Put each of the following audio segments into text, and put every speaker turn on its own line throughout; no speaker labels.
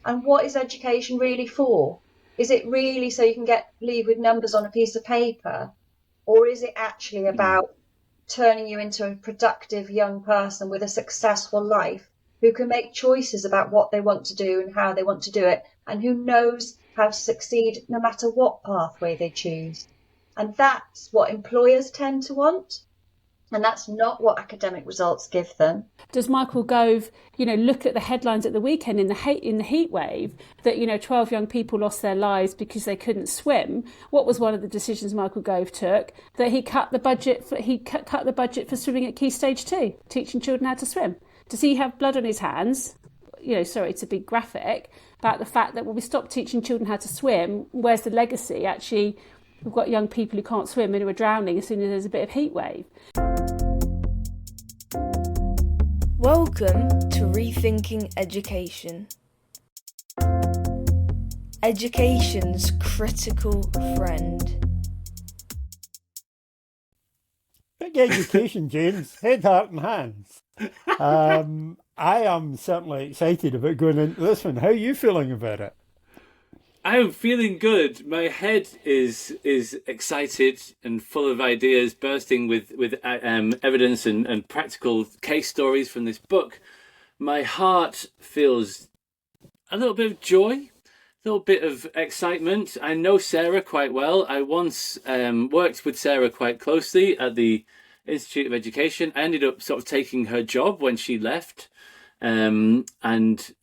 And what is education really for? Is it really so you can leave with numbers on a piece of paper? Or is it actually about turning you into a productive young person with a successful life who can make choices about what they want to do and how they want to do it, and who knows how to succeed no matter what pathway they choose? And that's what employers tend to want. And that's not what academic results give them.
Does Michael Gove, look at the headlines at the weekend in the heat wave that 12 young people lost their lives because they couldn't swim? What was one of the decisions Michael Gove took? That he cut the budget for swimming at Key Stage 2, teaching children how to swim. Does he have blood on his hands? Sorry to be graphic, about the fact that when we stop teaching children how to swim, where's the legacy? Actually, we've got young people who can't swim and who are drowning as soon as there's a bit of heat wave.
Welcome to Rethinking Education. Education's critical friend.
Big education, James. Head, heart and hands. I am certainly excited about going into this one. How are you feeling about it?
I'm feeling good. My head is excited and full of ideas, bursting with evidence and practical case stories from this book. My heart feels a little bit of joy, a little bit of excitement. I know Sarah quite well. I once worked with Sarah quite closely at the Institute of Education. I ended up sort of taking her job when she left. And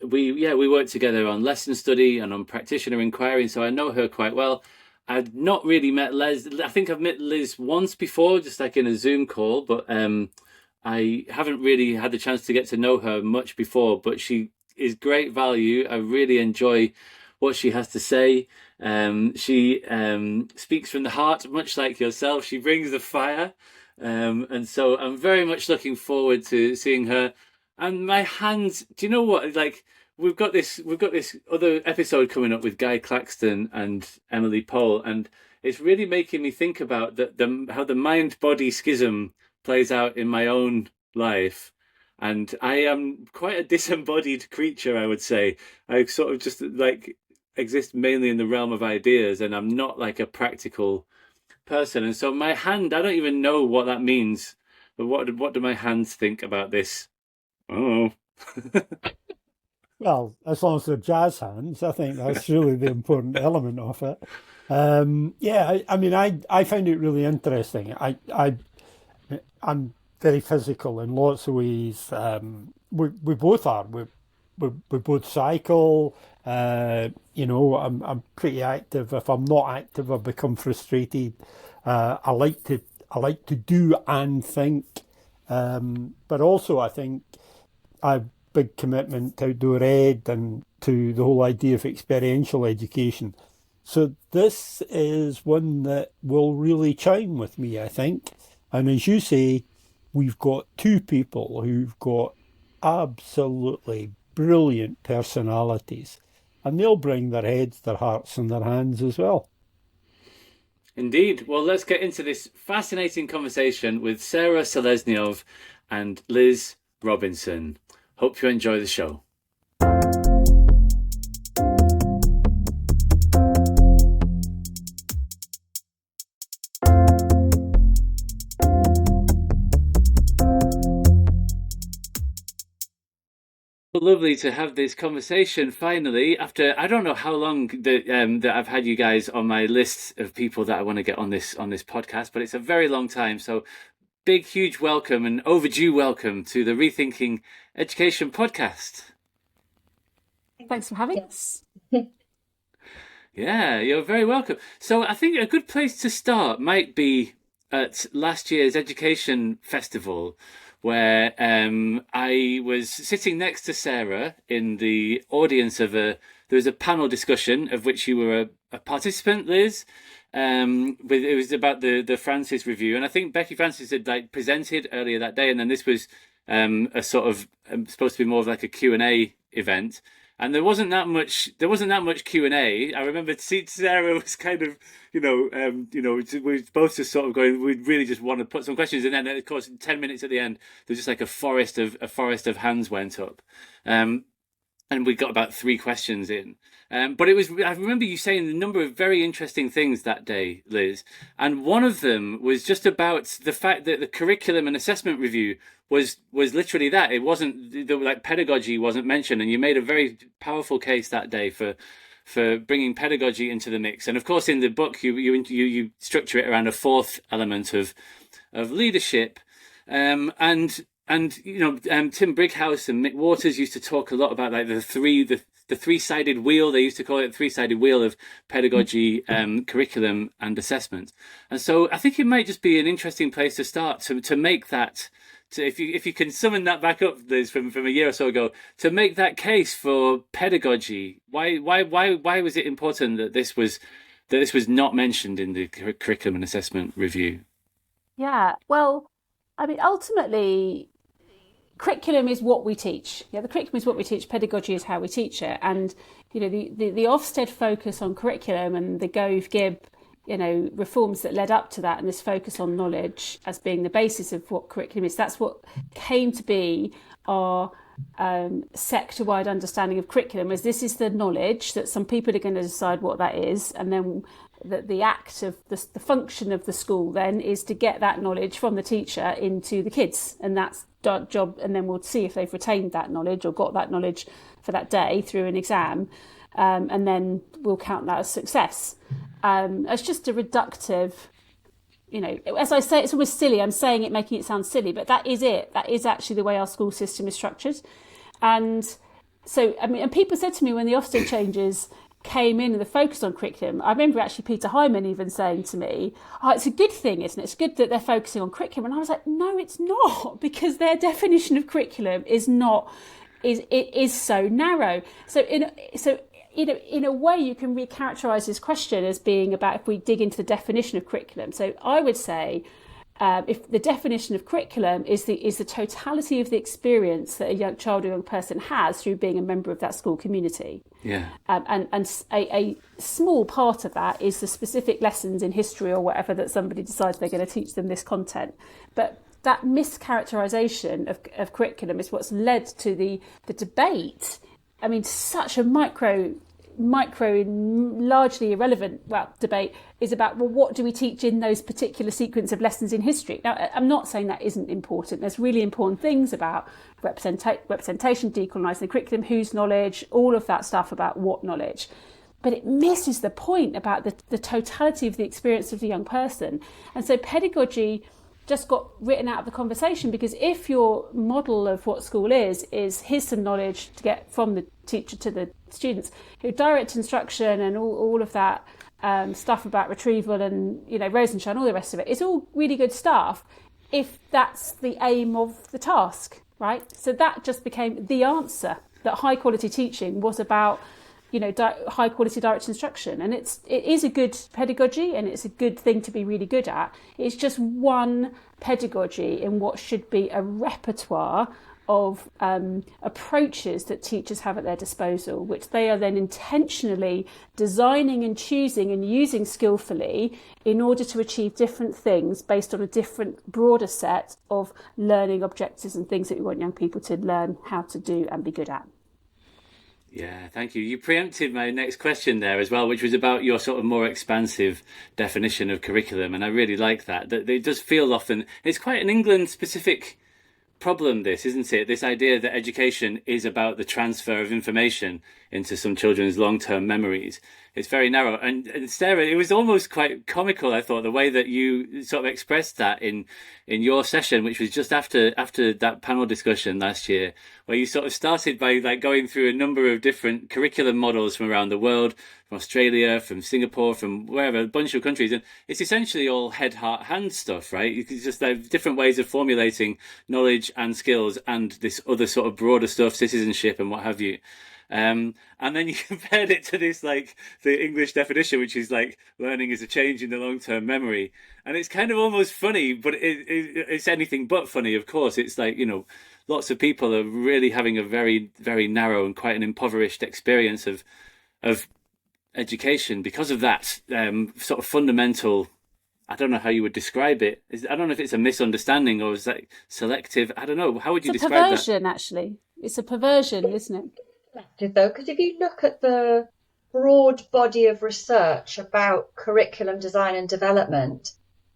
we worked together on lesson study and on practitioner inquiry, so I know her quite well. I've not really met Les. I think I've met Liz once before, just like in a Zoom call, but I haven't really had the chance to get to know her much before, but she is great value. I really enjoy what she has to say. She speaks from the heart, much like yourself. She brings the fire. And so I'm very much looking forward to seeing her. And my hands, do you know what? Like we've got this other episode coming up with Guy Claxton and Emily Pohl, and it's really making me think about how the mind-body schism plays out in my own life. And I am quite a disembodied creature, I would say. I sort of just like exist mainly in the realm of ideas, and I'm not like a practical person. And so my hand, I don't even know what that means. But what do my hands think about this? Oh.
Well, as long as they're jazz hands, I think that's really the important element of it. I find it really interesting. I'm very physical in lots of ways. We both are. We both cycle. I'm pretty active. If I'm not active, I become frustrated. I like to do and think, but also I think a big commitment to outdoor ed and to the whole idea of experiential education. So this is one that will really chime with me, I think. And as you say, we've got two people who've got absolutely brilliant personalities, and they'll bring their heads, their hearts and their hands as well.
Indeed. Well, let's get into this fascinating conversation with Sarah Seleznyov and Liz Robinson. Hope you enjoy the show. Lovely to have this conversation finally after I don't know how long that I've had you guys on my list of people that I want to get on this podcast, but it's a very long time. So big, huge welcome and overdue welcome to the Rethinking Education podcast.
Thanks for having us.
Yeah, you're very welcome. So I think a good place to start might be at last year's Education Festival, where I was sitting next to Sarah in the audience of there was a panel discussion of which you were a participant, Liz. It was about the Francis review, and I think Becky Francis had presented earlier that day, and then this was a sort of supposed to be more of like a Q&A event. And there wasn't that much Q&A. I remember Sarah was kind of, we were both just sort of going, we really just want to put some questions. And then, of course, 10 minutes at the end, there's just like a forest of hands went up. and we got about 3 questions in. But it was, I remember you saying a number of very interesting things that day, Liz. And one of them was just about the fact that the curriculum and assessment review was literally that. It wasn't, like, pedagogy wasn't mentioned. And you made a very powerful case that day for bringing pedagogy into the mix. And of course, in the book, you structure it around a 4th element of leadership. And Tim Brighouse and Mick Waters used to talk a lot about, like, the three-sided wheel. They used to call it the three-sided wheel of pedagogy, curriculum, and assessment. And so I think it might just be an interesting place to start to make that. If you can summon that back up, Liz, from a year or so ago, to make that case for pedagogy. Why was it important that this was not mentioned in the curriculum and assessment review?
Yeah, well, I mean, ultimately, curriculum is what we teach. Yeah, the curriculum is what we teach. Pedagogy is how we teach it. And the Ofsted focus on curriculum and the Gove-Gibb reforms that led up to that, and this focus on knowledge as being the basis of what curriculum is, that's what came to be our sector-wide understanding of curriculum. As this is the knowledge that some people are going to decide what that is, and then the act of the function of the school then is to get that knowledge from the teacher into the kids, and that's our job. And then we'll see if they've retained that knowledge or got that knowledge for that day through an exam, and then we'll count that as success. It's just a reductive, as I say, it's almost silly. I'm saying it, making it sound silly, but that is it. That is actually the way our school system is structured. And so, I mean, and people said to me when the Ofsted changes came in and the focus on curriculum, I remember actually Peter Hyman even saying to me, "Oh, it's a good thing, isn't it? It's good that they're focusing on curriculum." And I was like, "No, it's not, because their definition of curriculum is so narrow." So in a way, you can recharacterise this question as being about, if we dig into the definition of curriculum. So I would say, if the definition of curriculum is the totality of the experience that a young child or young person has through being a member of that school community.
Yeah.
And a small part of that is the specific lessons in history or whatever that somebody decides they're going to teach them this content. But that mischaracterisation of curriculum is what's led to the debate. I mean, such a micro, largely irrelevant, debate is about, what do we teach in those particular sequence of lessons in history? Now, I'm not saying that isn't important. There's really important things about representation, decolonising the curriculum, whose knowledge, all of that stuff about what knowledge. But it misses the point about the totality of the experience of the young person. And so pedagogy just got written out of the conversation, because if your model of what school is here's some knowledge to get from the teacher to the students, direct instruction and all of that stuff about retrieval and Rosenshine, all the rest of it, it's all really good stuff if that's the aim of the task, right? So that just became the answer, that high quality teaching was about high quality direct instruction, and it is a good pedagogy, and it's a good thing to be really good at. It's just one pedagogy in what should be a repertoire of approaches that teachers have at their disposal, which they are then intentionally designing and choosing and using skillfully in order to achieve different things based on a different, broader set of learning objectives and things that we want young people to learn how to do and be good at.
Yeah, thank you. You preempted my next question there as well, which was about your sort of more expansive definition of curriculum. And I really like that it does feel often, it's quite an England-specific problem, this, isn't it? This idea that education is about the transfer of information into some children's long-term memories. It's very narrow. And Sarah, it was almost quite comical, I thought, the way that you sort of expressed that in your session, which was just after that panel discussion last year, where you sort of started by going through a number of different curriculum models from around the world, from Australia, from Singapore, from wherever, a bunch of countries. And it's essentially all head, heart, hand stuff, right? It's just different ways of formulating knowledge and skills and this other sort of broader stuff, citizenship and what have you. And then you compared it to this, the English definition, which is learning is a change in the long-term memory. And it's kind of almost funny, but it's anything but funny, of course. It's lots of people are really having a very, very narrow and quite an impoverished experience of education because of that sort of fundamental, I don't know how you would describe it. I don't know if it's a misunderstanding or is that selective. I don't know. How would you describe that?
It's a perversion, actually. It's a perversion, isn't it?
though, because if you look at the broad body of research about curriculum design and development,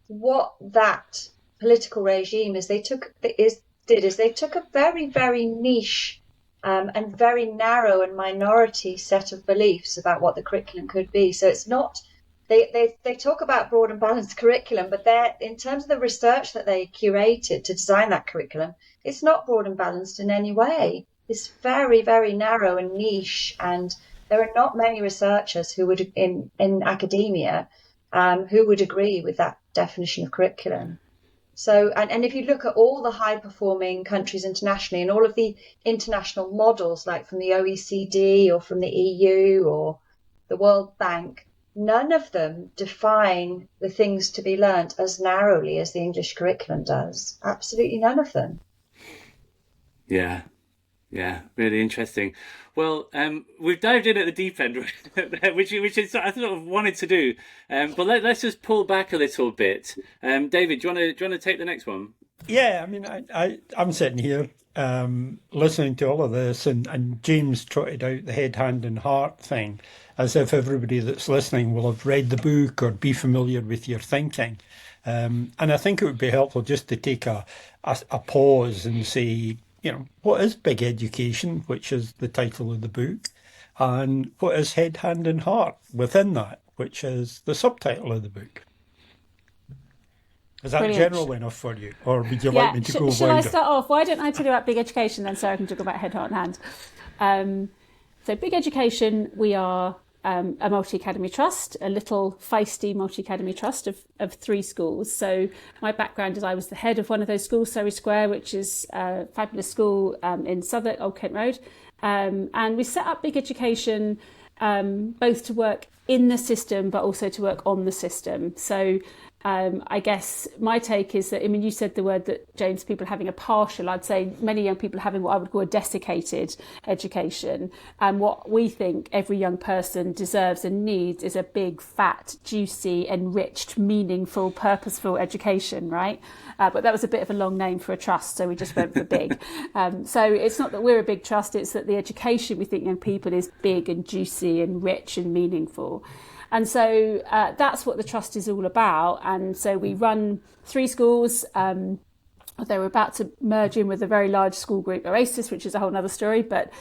what that political regime is they took a very, very niche and very narrow and minority set of beliefs about what the curriculum could be. So it's not they talk about broad and balanced curriculum, but they're in terms of the research that they curated to design that curriculum, it's not broad and balanced in any way. It's very, very narrow and niche, and there are not many researchers who would in academia who would agree with that definition of curriculum. So, and if you look at all the high performing countries internationally and all of the international models, like from the OECD or from the EU or the World Bank, none of them define the things to be learnt as narrowly as the English curriculum does. Absolutely none of them.
Yeah. Yeah, really interesting. Well, we've dived in at the deep end, which is I sort of wanted to do. But let's just pull back a little bit. David, do you want to take the next one?
Yeah, I mean, I'm sitting here listening to all of this, and James trotted out the head, hand, and heart thing, as if everybody that's listening will have read the book or be familiar with your thinking. And I think it would be helpful just to take a pause and say, what is big education, which is the title of the book, and what is head, hand, and heart within that, which is the subtitle of the book. Is that
Brilliant.
general enough for you, or would you like me to go wider?
Shall I start off? Why don't I tell you about big education, then so I can talk about head, heart, and hand. So big education, we are a multi-academy trust, a little feisty multi-academy trust of 3 schools. So my background is I was the head of one of those schools, Surrey Square, which is a fabulous school in Southwark, Old Kent Road. And we set up big education both to work in the system, but also to work on the system. So I guess my take is that, you said the word that, James, people are having a partial, I'd say many young people are having what I would call a desiccated education. And what we think every young person deserves and needs is a big, fat, juicy, enriched, meaningful, purposeful education, right? But that was a bit of a long name for a trust, so we just went for big. So it's not that we're a big trust, it's that the education we think young people is big and juicy and rich and meaningful. And so that's what the trust is all about. And so we run 3 schools. They were about to merge in with a very large school group, Oasis, which is a whole other story, but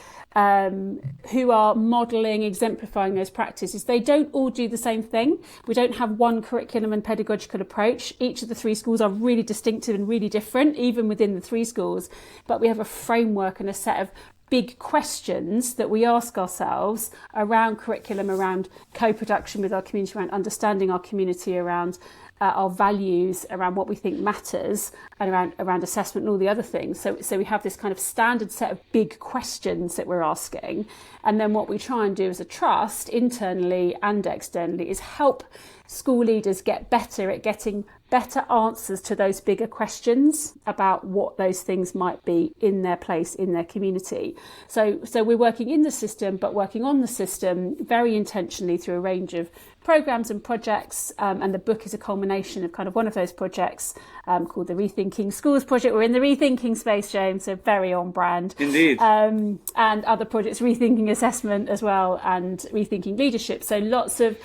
who are modelling, exemplifying those practices. They don't all do the same thing. We don't have one curriculum and pedagogical approach. Each of the 3 schools are really distinctive and really different, even within the 3 schools. But we have a framework and a set of big questions that we ask ourselves around curriculum, around co-production with our community, around understanding our community, around our values, around what we think matters, and around assessment and all the other things. So we have this kind of standard set of big questions that we're asking. And then what we try and do as a trust, internally and externally, is help school leaders get better at getting better answers to those bigger questions about what those things might be in their place in their community. So we're working in the system, but working on the system very intentionally through a range of programs and projects. And the book is a culmination of kind of one of those projects called the Rethinking Schools project. We're in the rethinking space, James, so very on brand.
Indeed.
And other projects, rethinking assessment as well, and rethinking leadership. So lots of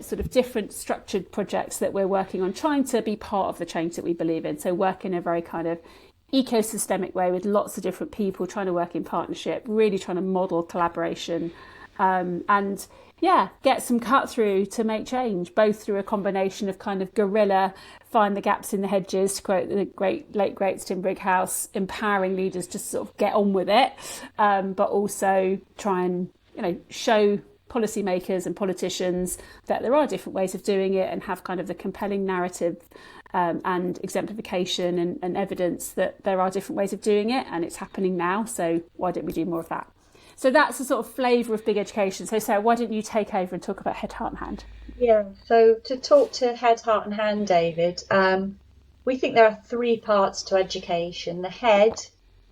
sort of different structured projects that we're working on, trying to be part of the change that we believe in. So work in a very kind of ecosystemic way with lots of different people, trying to work in partnership, really trying to model collaboration, and get some cut through to make change, both through a combination of kind of guerrilla, find the gaps in the hedges, to quote the late great Tim Brighouse, empowering leaders to sort of get on with it, but also try and show policymakers and politicians that there are different ways of doing it, and have kind of the compelling narrative and exemplification and evidence that there are different ways of doing it, and it's happening now, so why don't we do more of that? So that's the sort of flavour of big education. So Sarah, why don't you take over and talk about head, heart and hand?
Yeah, so to talk to head, heart and hand, David, we think there are 3 parts to education. The head,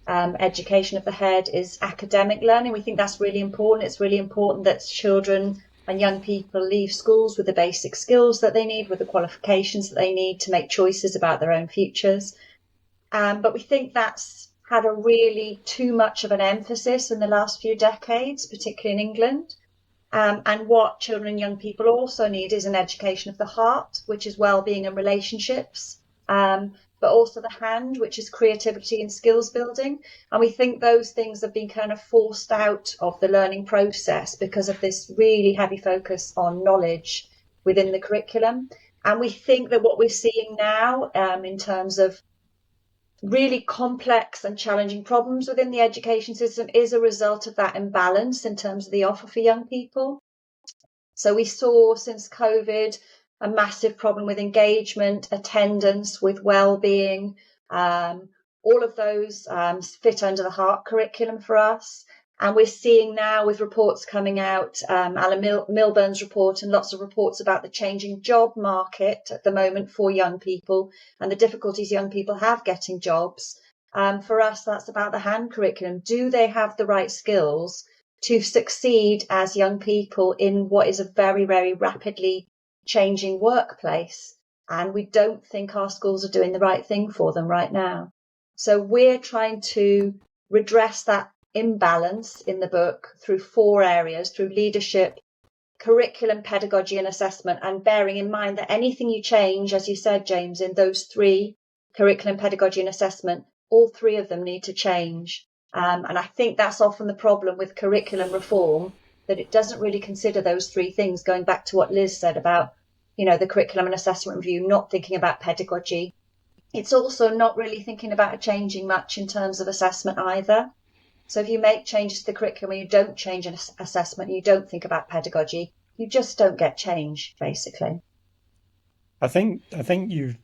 education of the head, is academic learning. We think that's really important. It's really important that children and young people leave schools with the basic skills that they need, with the qualifications that they need to make choices about their own futures. But we think that's had a really too much of an emphasis in the last few decades, particularly in England. And what children and young people also need is an education of the heart, which is well-being and relationships, but also the hand, which is creativity and skills building. And we think those things have been kind of forced out of the learning process because of this really heavy focus on knowledge within the curriculum. And we think that what we're seeing now in terms of really complex and challenging problems within the education system is a result of that imbalance in terms of the offer for young people. So we saw since COVID a massive problem with engagement, attendance, with well-being. All of those fit under the heart curriculum for us. And we're seeing now with reports coming out, Alan Milburn's report and lots of reports about the changing job market at the moment for young people and the difficulties young people have getting jobs. For us, that's about the hand curriculum. Do they have the right skills to succeed as young people in what is a very, very rapidly changing workplace? And we don't think our schools are doing the right thing for them right now. So we're trying to redress that imbalance in the book through 4 areas, through leadership, curriculum, pedagogy and assessment, and bearing in mind that anything you change, as you said, James, in those 3, curriculum, pedagogy and assessment, all 3 of them need to change. And I think that's often the problem with curriculum reform, that it doesn't really consider those 3 things, going back to what Liz said about, the curriculum and assessment review, not thinking about pedagogy. It's also not really thinking about changing much in terms of assessment either. So if you make changes to the curriculum and you don't change an assessment, you don't think about pedagogy, you just don't get change, basically.
I think you've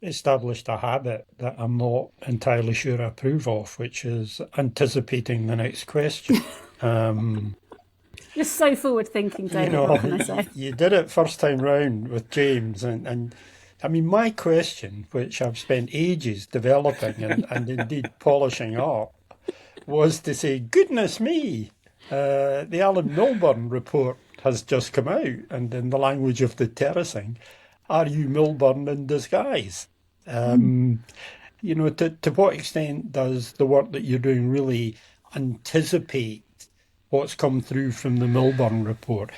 established a habit that I'm not entirely sure I approve of, which is anticipating the next question.
You're so forward thinking, David, what can I say?
You did it first time round with James, and I mean, my question, which I've spent ages developing and indeed polishing up, was to say, goodness me, the Alan Milburn report has just come out, and in the language of the terracing, are you Milburn in disguise? To what extent does the work that you're doing really anticipate what's come through from the Milburn report?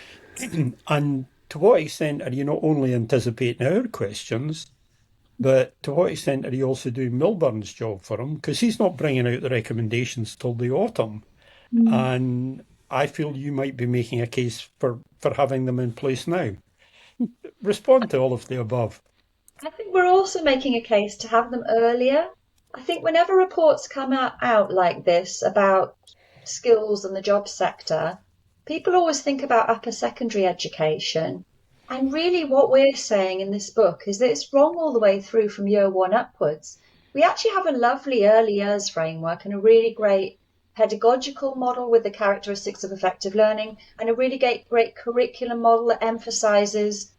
And to what extent are you not only anticipating our questions, but to what extent are you also doing Milburn's job for him? Because he's not bringing out the recommendations till the autumn. And I feel you might be making a case for having them in place now. Respond to all of the above.
I think we're also making a case to have them earlier. I think whenever reports come out like this about skills and the job sector, people always think about upper secondary education. And really what we're saying in this book is that it's wrong all the way through from year 1 upwards. We actually have a lovely early years framework and a really great pedagogical model with the characteristics of effective learning, and a really great curriculum model that emphasises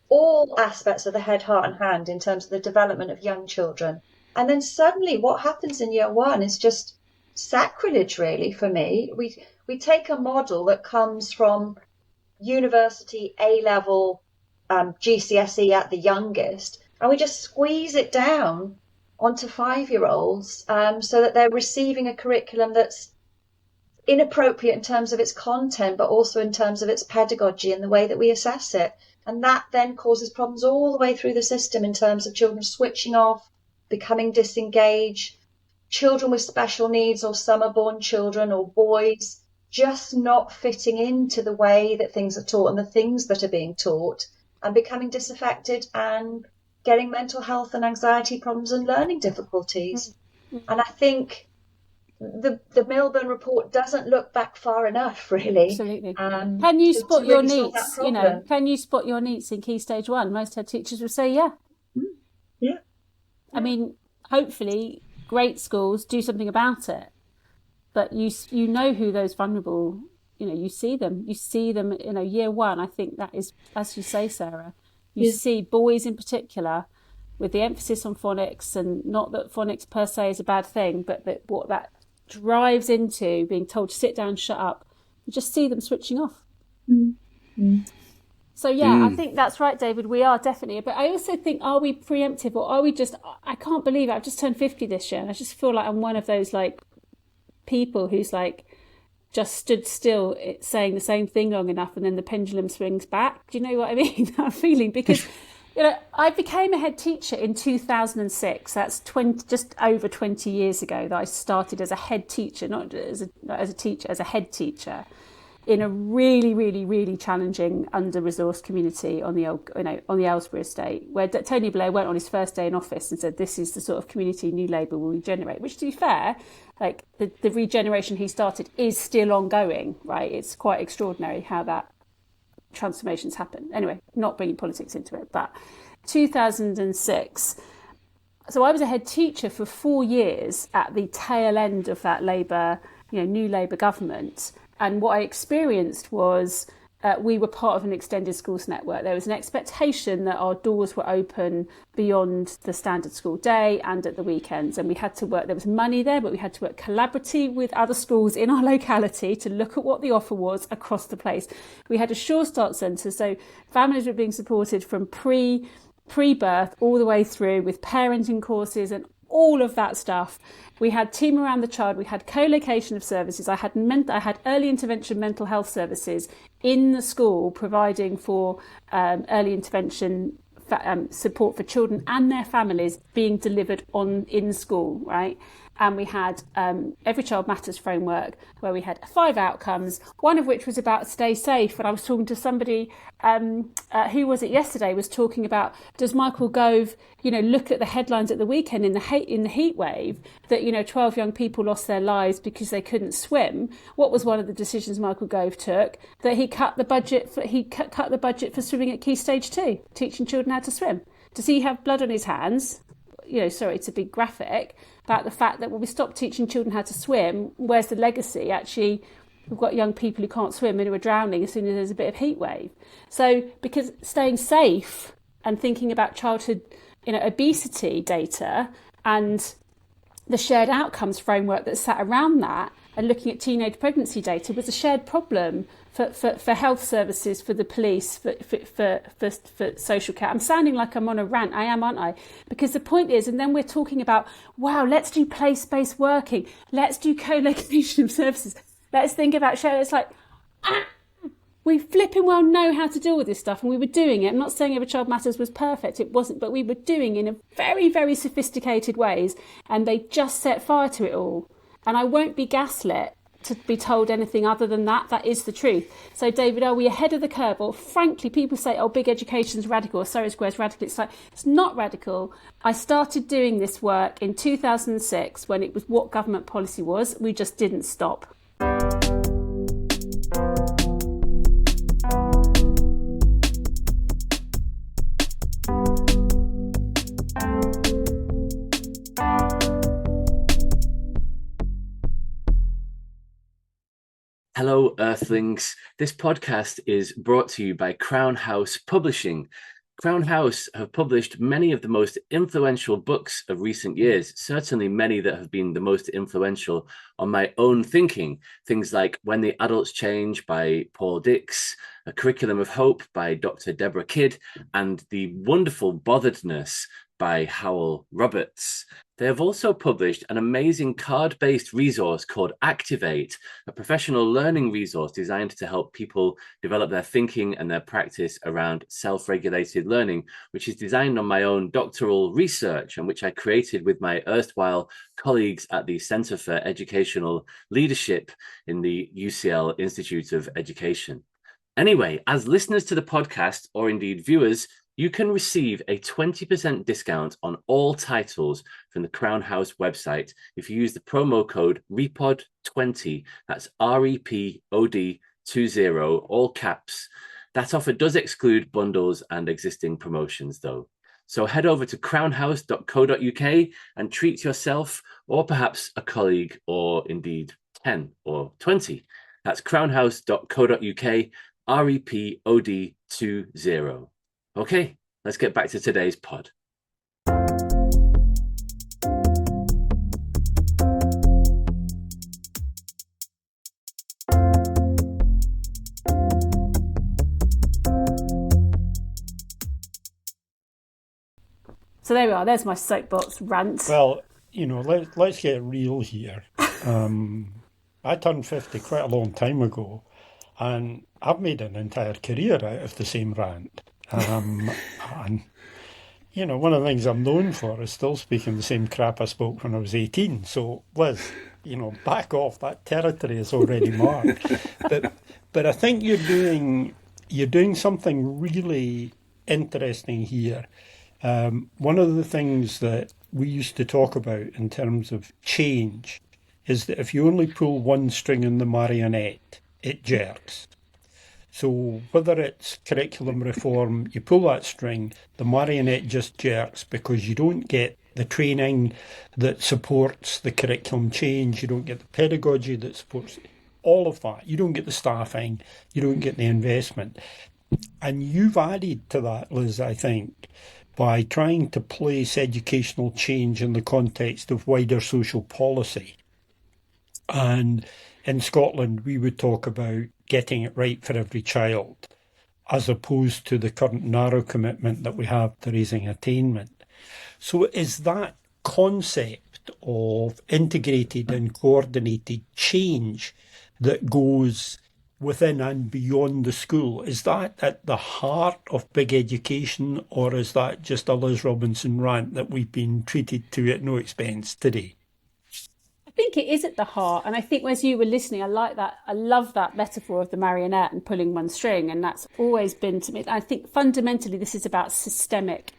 all aspects of the head, heart and hand in terms of the development of young children. And then suddenly what happens in year 1 is just sacrilege, really, for me. We take a model that comes from university A-level GCSE at the youngest, and we just squeeze it down onto 5-year-olds so that they're receiving a curriculum that's inappropriate in terms of its content, but also in terms of its pedagogy and the way that we assess it. And that then causes problems all the way through the system in terms of children switching off, becoming disengaged, children with special needs or summer-born children or boys just not fitting into the way that things are taught and the things that are being taught, and becoming disaffected and getting mental health and anxiety problems and learning difficulties. And I think the Milburn report doesn't look back far enough, really.
Absolutely. Can you spot your needs? Can you spot your needs in Key Stage 1? Most head teachers would say, yeah.
Yeah. I
mean, hopefully, great schools do something about it. But you know who those vulnerable, you see them. You see them, year 1. I think that is, as you say, Sarah, you see boys in particular with the emphasis on phonics, and not that phonics per se is a bad thing, but that what that drives into being told to sit down, shut up, you just see them switching off. So yeah, I think that's right, David. We are definitely, but I also think, are we preemptive, or are we just? I can't believe it. I've just turned 50 this year, and I just feel like I'm one of those like people who's like just stood still saying the same thing long enough, and then the pendulum swings back. Do you know what I mean? That feeling, because I became a head teacher in 2006. That's just over 20 years ago that I started as a head teacher, not as a teacher, as a head teacher, in a really, really, really challenging, under-resourced community on the Aylesbury estate, where Tony Blair went on his first day in office and said, "This is the sort of community New Labour will regenerate." Which, to be fair, like the regeneration he started is still ongoing, right? It's quite extraordinary how that transformations happen. Anyway, not bringing politics into it, but 2006. So I was a head teacher for 4 years at the tail end of that New Labour government. And what I experienced was we were part of an extended schools network. There was an expectation that our doors were open beyond the standard school day and at the weekends. And we had to work, there was money there, but we had to work collaboratively with other schools in our locality to look at what the offer was across the place. We had a Sure Start centre, so families were being supported from pre-birth all the way through with parenting courses and all of that stuff. We had team around the child. We had co-location of services. I had early intervention mental health services in the school, providing for early intervention support for children and their families being delivered in school, right? And we had Every Child Matters framework, where we had 5 outcomes, one of which was about stay safe. And I was talking to somebody, who was it yesterday, was talking about, does Michael Gove, look at the headlines at the weekend in the heat wave that, 12 young people lost their lives because they couldn't swim. What was one of the decisions Michael Gove took? That he cut the budget for swimming at Key Stage 2, teaching children how to swim. Does he have blood on his hands? Sorry to be graphic, about the fact that when we stop teaching children how to swim, where's the legacy? Actually, we've got young people who can't swim and who are drowning as soon as there's a bit of heat wave. So because staying safe and thinking about childhood, obesity data and the shared outcomes framework that sat around that, and looking at teenage pregnancy data, was a shared problem for health services, for the police, for social care. I'm sounding like I'm on a rant. I am, aren't I? Because the point is, and then we're talking about, wow, let's do place-based working. Let's do co-location of services. Let's think about shared. It's like, we flipping well know how to deal with this stuff, and we were doing it. I'm not saying Every Child Matters was perfect. It wasn't, but we were doing it in a very, very sophisticated ways, and they just set fire to it all. And I won't be gaslit to be told anything other than that. That is the truth. So, David, are we ahead of the curve? Or frankly, people say, oh, big education's radical, or Surrey Square's radical. It's like, it's not radical. I started doing this work in 2006 when it was what government policy was. We just didn't stop.
Hello, Earthlings. This podcast is brought to you by Crown House Publishing. Crown House have published many of the most influential books of recent years, certainly many that have been the most influential on my own thinking. Things like When the Adults Change by Paul Dix, A Curriculum of Hope by Dr. Deborah Kidd, and The Wonderful Botheredness by Howell Roberts. They have also published an amazing card-based resource called Activate, a professional learning resource designed to help people develop their thinking and their practice around self-regulated learning, which is designed on my own doctoral research and which I created with my erstwhile colleagues at the Centre for Educational Leadership in the UCL Institute of Education. Anyway, as listeners to the podcast, or indeed viewers, you can receive a 20% discount on all titles from the Crown House website if you use the promo code REPOD20. That's REPOD20, all caps. That offer does exclude bundles and existing promotions, though. So head over to crownhouse.co.uk and treat yourself, or perhaps a colleague, or indeed 10 or 20. That's crownhouse.co.uk, REPOD20. Okay, let's get back to today's pod.
So there we are. There's my soapbox rant.
Well, let's get real here. I turned 50 quite a long time ago, and I've made an entire career out of the same rant. And, one of the things I'm known for is still speaking the same crap I spoke when I was 18. So, Liz, back off. That territory is already marked. But I think you're doing something really interesting here. One of the things that we used to talk about in terms of change is that if you only pull one string in the marionette, it jerks. So whether it's curriculum reform, you pull that string, the marionette just jerks because you don't get the training that supports the curriculum change, you don't get the pedagogy that supports all of that, you don't get the staffing, you don't get the investment. And you've added to that, Liz, I think, by trying to place educational change in the context of wider social policy. And in Scotland, we would talk about getting it right for every child, as opposed to the current narrow commitment that we have to raising attainment. So is that concept of integrated and coordinated change that goes within and beyond the school, is that at the heart of big education, or is that just a Liz Robinson rant that we've been treated to at no expense today?
I think it is at the heart, and I think as you were listening, I like that. I love that metaphor of the marionette and pulling one string, and that's always been to me. I think fundamentally this is about systemic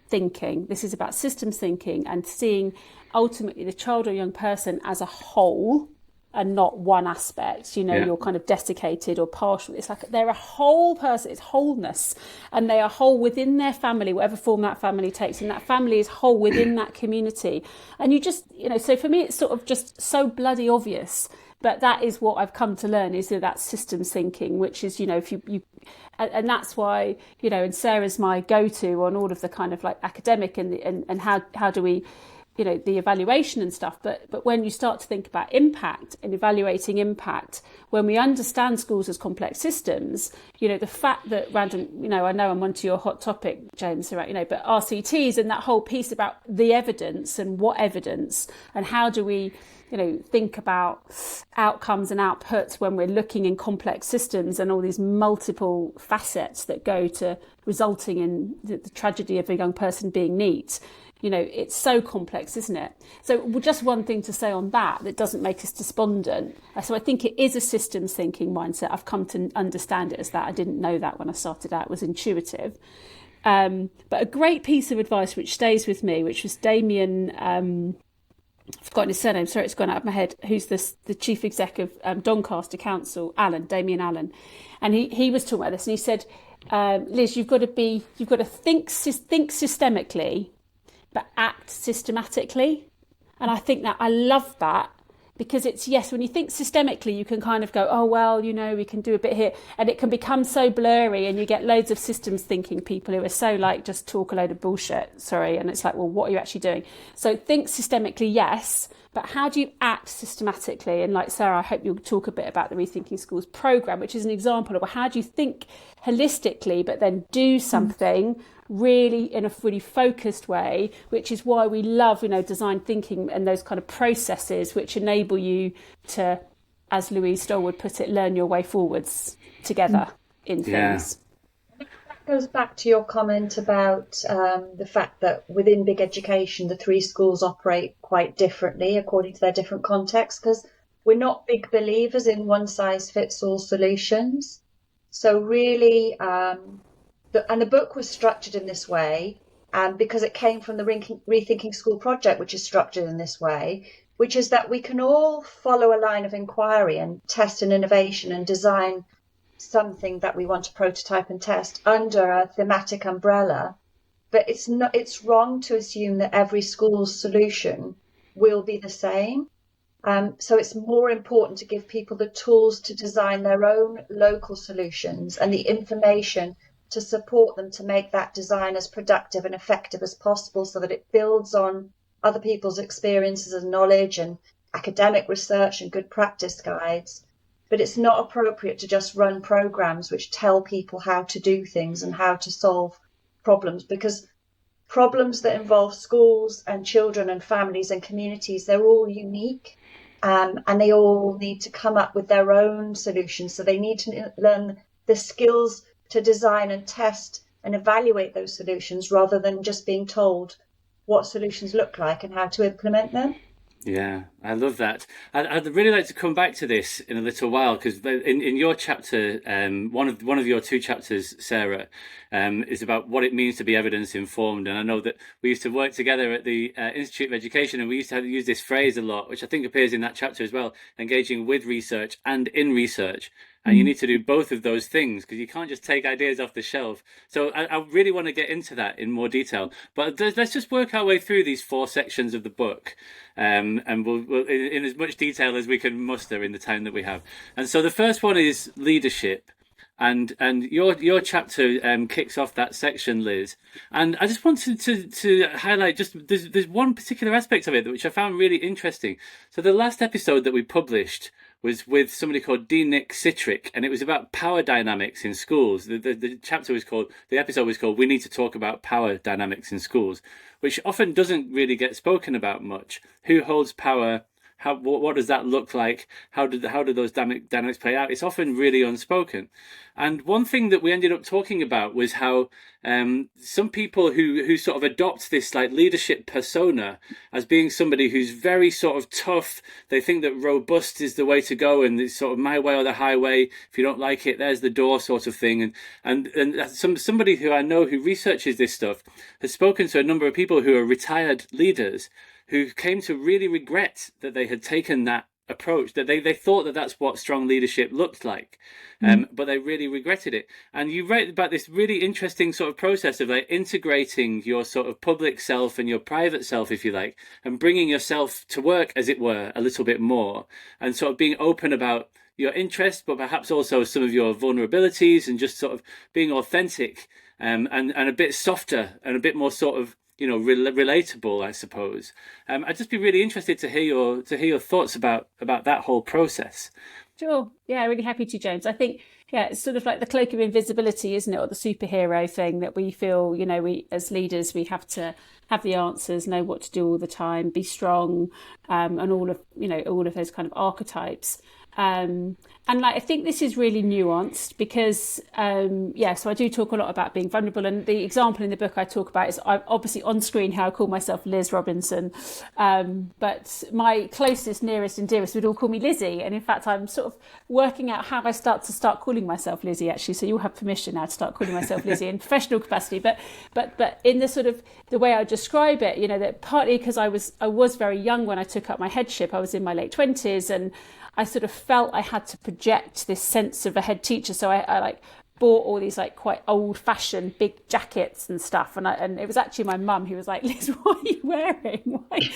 thinking. This is about systems thinking and seeing ultimately the child or young person as a whole and not one aspect. You're kind of desiccated or partial. It's like they're a whole person. It's wholeness, and they are whole within their family, whatever form that family takes, and that family is whole within that community. And you just, so for me, it's sort of just so bloody obvious. But that is what I've come to learn, is that that's systems thinking, which is, if you and that's why, and Sarah's my go-to on all of the kind of like academic and how do we, the evaluation and stuff. But when you start to think about impact and evaluating impact, when we understand schools as complex systems, the fact that I know I'm onto your hot topic, James, right? But RCTs and that whole piece about the evidence and what evidence and how do we, think about outcomes and outputs when we're looking in complex systems and all these multiple facets that go to resulting in the tragedy of a young person being neat. It's so complex, isn't it? So just one thing to say on that doesn't make us despondent. So I think it is a systems thinking mindset. I've come to understand it as that. I didn't know that when I started out. It was intuitive. But a great piece of advice which stays with me, which was Damien, I've forgotten his surname, sorry, it's gone out of my head, who's the chief exec of Doncaster Council, Damien Allen. And he was talking about this, and he said, Liz, you've got to think systemically, but act systematically. And I think that I love that, because it's, yes, when you think systemically, you can kind of go, oh, well, we can do a bit here. And it can become so blurry, and you get loads of systems thinking people who are so like, just talk a load of bullshit, sorry. And it's like, well, what are you actually doing? So think systemically, yes, but how do you act systematically? And like Sarah, I hope you'll talk a bit about the Rethinking Schools programme, which is an example of how do you think holistically, but then do something really in a really focused way, which is why we love, design thinking and those kind of processes which enable you to, as Louise Stoll would put it, learn your way forwards together in things.
That goes back to your comment about the fact that within big education, the three schools operate quite differently according to their different contexts, because we're not big believers in one-size-fits-all solutions. So really, and the book was structured in this way, because it came from the Rethinking School project, which is structured in this way, which is that we can all follow a line of inquiry and test an innovation and design something that we want to prototype and test under a thematic umbrella. But it's wrong to assume that every school's solution will be the same. So it's more important to give people the tools to design their own local solutions and the information to support them to make that design as productive and effective as possible, so that it builds on other people's experiences and knowledge and academic research and good practice guides. But it's not appropriate to just run programs which tell people how to do things and how to solve problems, because problems that involve schools and children and families and communities, they're all unique. And they all need to come up with their own solutions. So they need to learn the skills to design and test and evaluate those solutions rather than just being told what solutions look like and how to implement them.
Yeah, I love that. I'd really like to come back to this in a little while, because in your chapter, one of your two chapters, Sarah, is about what it means to be evidence informed. And I know that we used to work together at the Institute of Education, and we used to use this phrase a lot, which I think appears in that chapter as well: engaging with research and in research. And you need to do both of those things, because you can't just take ideas off the shelf. So I really want to get into that in more detail. But let's just work our way through these 4 sections of the book, and we'll in as much detail as we can muster in the time that we have. And so the first one is leadership. And your chapter kicks off that section, Liz. And I just wanted to highlight there's one particular aspect of it which I found really interesting. So the last episode that we published was with somebody called D. Nick Citrick, and it was about power dynamics in schools. The episode was called "We Need to Talk About Power Dynamics in Schools," which often doesn't really get spoken about much. Who holds power? What does that look like? How do those dynamics play out? It's often really unspoken. And one thing that we ended up talking about was how some people who sort of adopt this like leadership persona as being somebody who's very sort of tough. They think that robust is the way to go, and it's sort of my way or the highway. If you don't like it, there's the door, sort of thing. And somebody who I know who researches this stuff has spoken to a number of people who are retired leaders, who came to really regret that they had taken that approach, that they thought that that's what strong leadership looked like, but they really regretted it. And you write about this really interesting sort of process of like integrating your sort of public self and your private self, if you like, and bringing yourself to work, as it were, a little bit more, and sort of being open about your interests, but perhaps also some of your vulnerabilities, and just sort of being authentic, and a bit softer and a bit more sort of relatable, I suppose. I'd just be really interested to hear your thoughts about that whole process.
Sure. Yeah, really happy to, James. I think, it's sort of like the cloak of invisibility, isn't it? Or the superhero thing that we feel, we as leaders, we have to have the answers, know what to do all the time, be strong, and all of those kind of archetypes. And I think this is really nuanced because, so I do talk a lot about being vulnerable. And the example in the book I talk about is obviously on screen how I call myself Liz Robinson. But my closest, nearest and dearest would all call me Lizzie. And in fact, I'm sort of working out how I start calling myself Lizzie, actually. So you'll have permission now to start calling myself Lizzie in professional capacity. But in the sort of the way I describe it, that partly because I was very young when I took up my headship. I was in my late 20s, and I sort of felt I had to project this sense of a head teacher. So I bought all these quite old fashioned big jackets and stuff. And it was actually my mum who was like, Liz, what are you wearing? Why?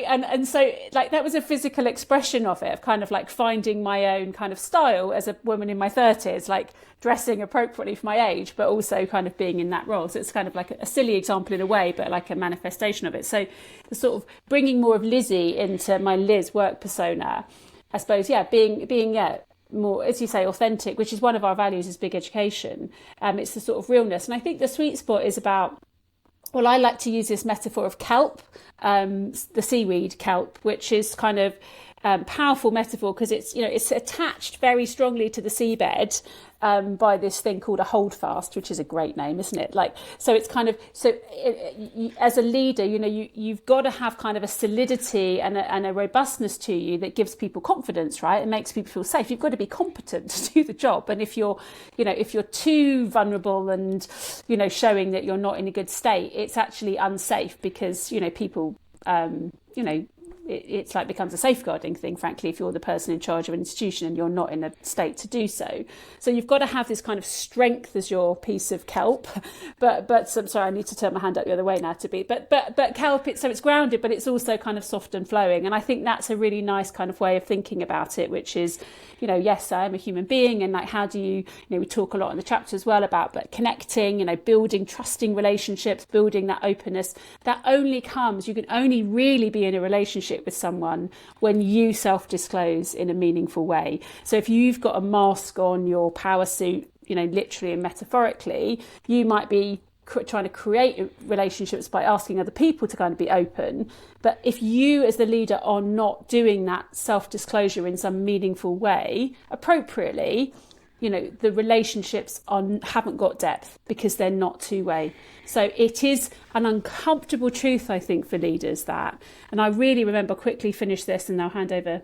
And so that was a physical expression of it, of kind of finding my own kind of style as a woman in my 30s, dressing appropriately for my age, but also kind of being in that role. So it's kind of like a silly example in a way, but like a manifestation of it. So the sort of bringing more of Lizzie into my Liz work persona, I suppose, being more, as you say, authentic, which is one of our values as Big Education. It's the sort of realness. And I think the sweet spot is about, well, I like to use this metaphor of kelp, the seaweed kelp, which is kind of powerful metaphor because it's attached very strongly to the seabed by this thing called a holdfast, which is a great name, isn't it? So it's kind of, as a leader, you've got to have kind of a solidity and a robustness to you that gives people confidence, right? It makes people feel safe. You've got to be competent to do the job. And if you're too vulnerable and, showing that you're not in a good state, it's actually unsafe because, people, it's becomes a safeguarding thing, frankly, if you're the person in charge of an institution and you're not in a state to do so. So you've got to have this kind of strength as your piece of kelp. But I'm sorry, I need to turn my hand up the other way now to be. But kelp, it's grounded, but it's also kind of soft and flowing. And I think that's a really nice kind of way of thinking about it, which is, yes, I am a human being. And how do you, we talk a lot in the chapter as well about connecting, building trusting relationships, building that openness. That only comes, you can only really be in a relationship with someone when you self-disclose in a meaningful way. So if you've got a mask on your power suit, literally and metaphorically, you might be trying to create relationships by asking other people to kind of be open. But if you as the leader are not doing that self-disclosure in some meaningful way appropriately, the relationships haven't got depth because they're not two-way. So it is an uncomfortable truth, I think, for leaders that. And I really remember, quickly finish this and I'll hand over,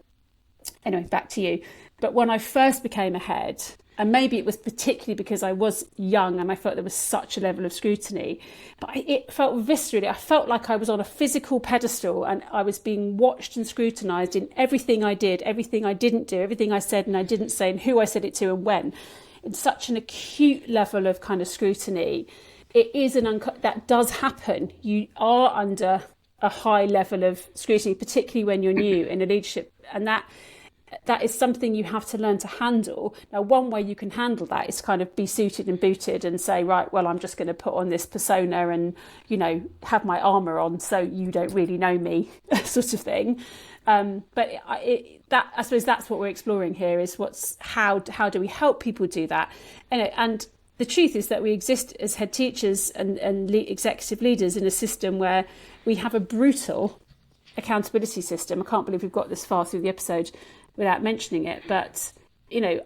anyway, back to you. But when I first became a head, and maybe it was particularly because I was young and I felt there was such a level of scrutiny, but it felt viscerally, I felt like I was on a physical pedestal and I was being watched and scrutinised in everything I did, everything I didn't do, everything I said and I didn't say, and who I said it to and when. In such an acute level of kind of scrutiny, it is that does happen. You are under a high level of scrutiny, particularly when you're new in a leadership, and that is something you have to learn to handle. Now, one way you can handle that is kind of be suited and booted and say, right, well, I'm just going to put on this persona and, have my armour on so you don't really know me, sort of thing. But I suppose that's what we're exploring here is how do we help people do that? And the truth is that we exist as head teachers and executive leaders in a system where we have a brutal accountability system. I can't believe we've got this far through the episode without mentioning it, but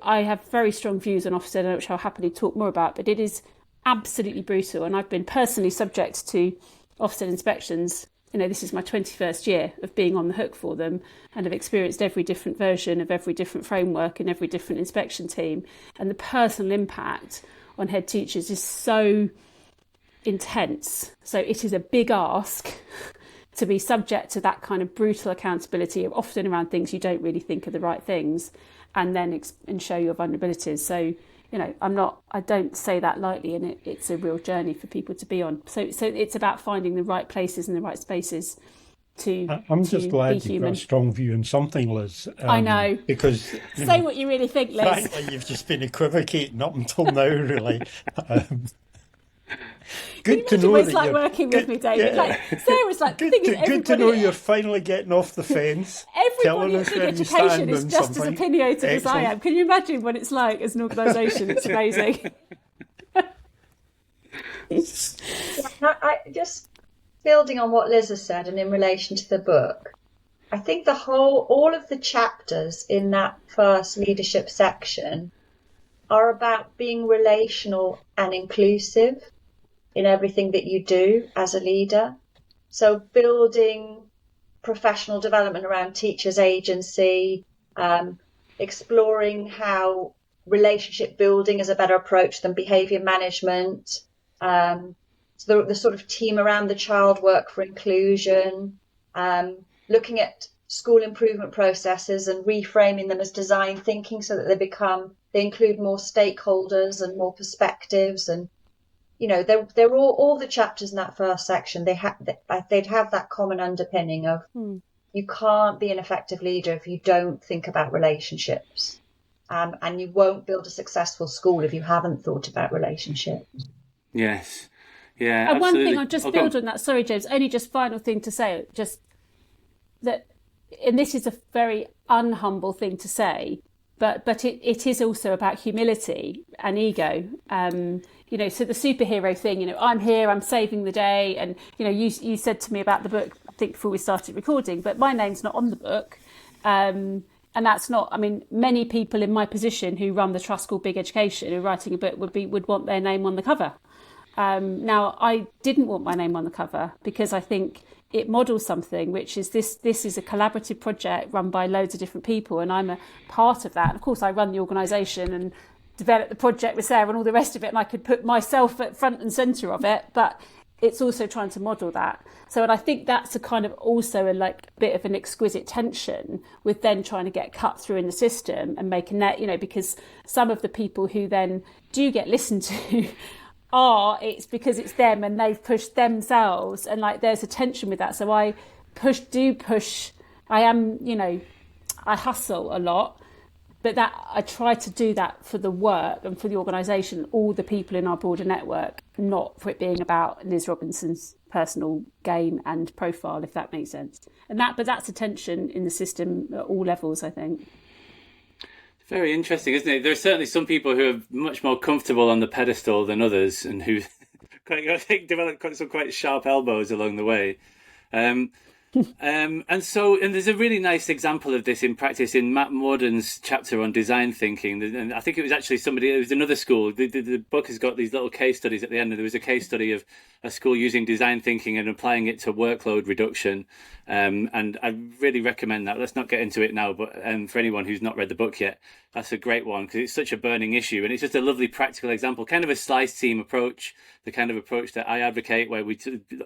I have very strong views on Ofsted, which I'll happily talk more about, but it is absolutely brutal, and I've been personally subject to Ofsted inspections. This is my 21st year of being on the hook for them, and have experienced every different version of every different framework and every different inspection team, and the personal impact on head teachers is so intense. So it is a big ask to be subject to that kind of brutal accountability, often around things you don't really think are the right things, and then and show your vulnerabilities. So, I don't say that lightly, and it's a real journey for people to be on. So it's about finding the right places and the right spaces
I'm just glad you've got a strong view on something, Liz.
I know.
Because
say what you really think, Liz.
Frankly, you've just been equivocating up until now, really. Good to know
what it's like working with me, David.
Yeah.
Sarah's like,
good to know you're finally getting off the fence.
Everybody in education is just as opinionated as I am. Can you imagine what it's like as an organisation? It's amazing.
I just building on what Liz has said, and in relation to the book, I think all of the chapters in that first leadership section are about being relational and inclusive in everything that you do as a leader. So building professional development around teachers' agency, exploring how relationship building is a better approach than behaviour management, so the sort of team around the child work for inclusion, looking at school improvement processes and reframing them as design thinking so that they include more stakeholders and more perspectives. And they're all the chapters in that first section. They'd have that common underpinning of you can't be an effective leader if you don't think about relationships, and you won't build a successful school if you haven't thought about relationships.
Yes, yeah.
And
absolutely.
one thing I'll just build on that. Sorry, James. Only just final thing to say, just that, and this is a very unhumble thing to say, but it is also about humility and ego. So the superhero thing, I'm here, I'm saving the day. And, you said to me about the book, I think before we started recording, but my name's not on the book. And that's not, many people in my position who run the trust called Big Education, who are writing a book would want their name on the cover. Now, I didn't want my name on the cover because I think it models something, which is this is a collaborative project run by loads of different people, and I'm a part of that. And of course, I run the organisation and develop the project with Sarah and all the rest of it, and I could put myself at front and centre of it, but it's also trying to model that. So, and I think that's a kind of also a bit of an exquisite tension with then trying to get cut through in the system and make a net, because some of the people who then do get listened to it's because it's them and they've pushed themselves, and there's a tension with that. So I push, I am, I hustle a lot, but that I try to do that for the work and for the organisation, all the people in our broader network, not for it being about Liz Robinson's personal gain and profile, if that makes sense. But that's a tension in the system at all levels, I think.
Very interesting, isn't it? There are certainly some people who are much more comfortable on the pedestal than others, and who I think developed some quite sharp elbows along the way. And there's a really nice example of this in practice in Matt Morden's chapter on design thinking. And I think it was actually it was another school. The book has got these little case studies at the end, and there was a case study of a school using design thinking and applying it to workload reduction. And I really recommend that. Let's not get into it now, but for anyone who's not read the book yet, that's a great one because it's such a burning issue. And it's just a lovely practical example, kind of a slice team approach, the kind of approach that I advocate, where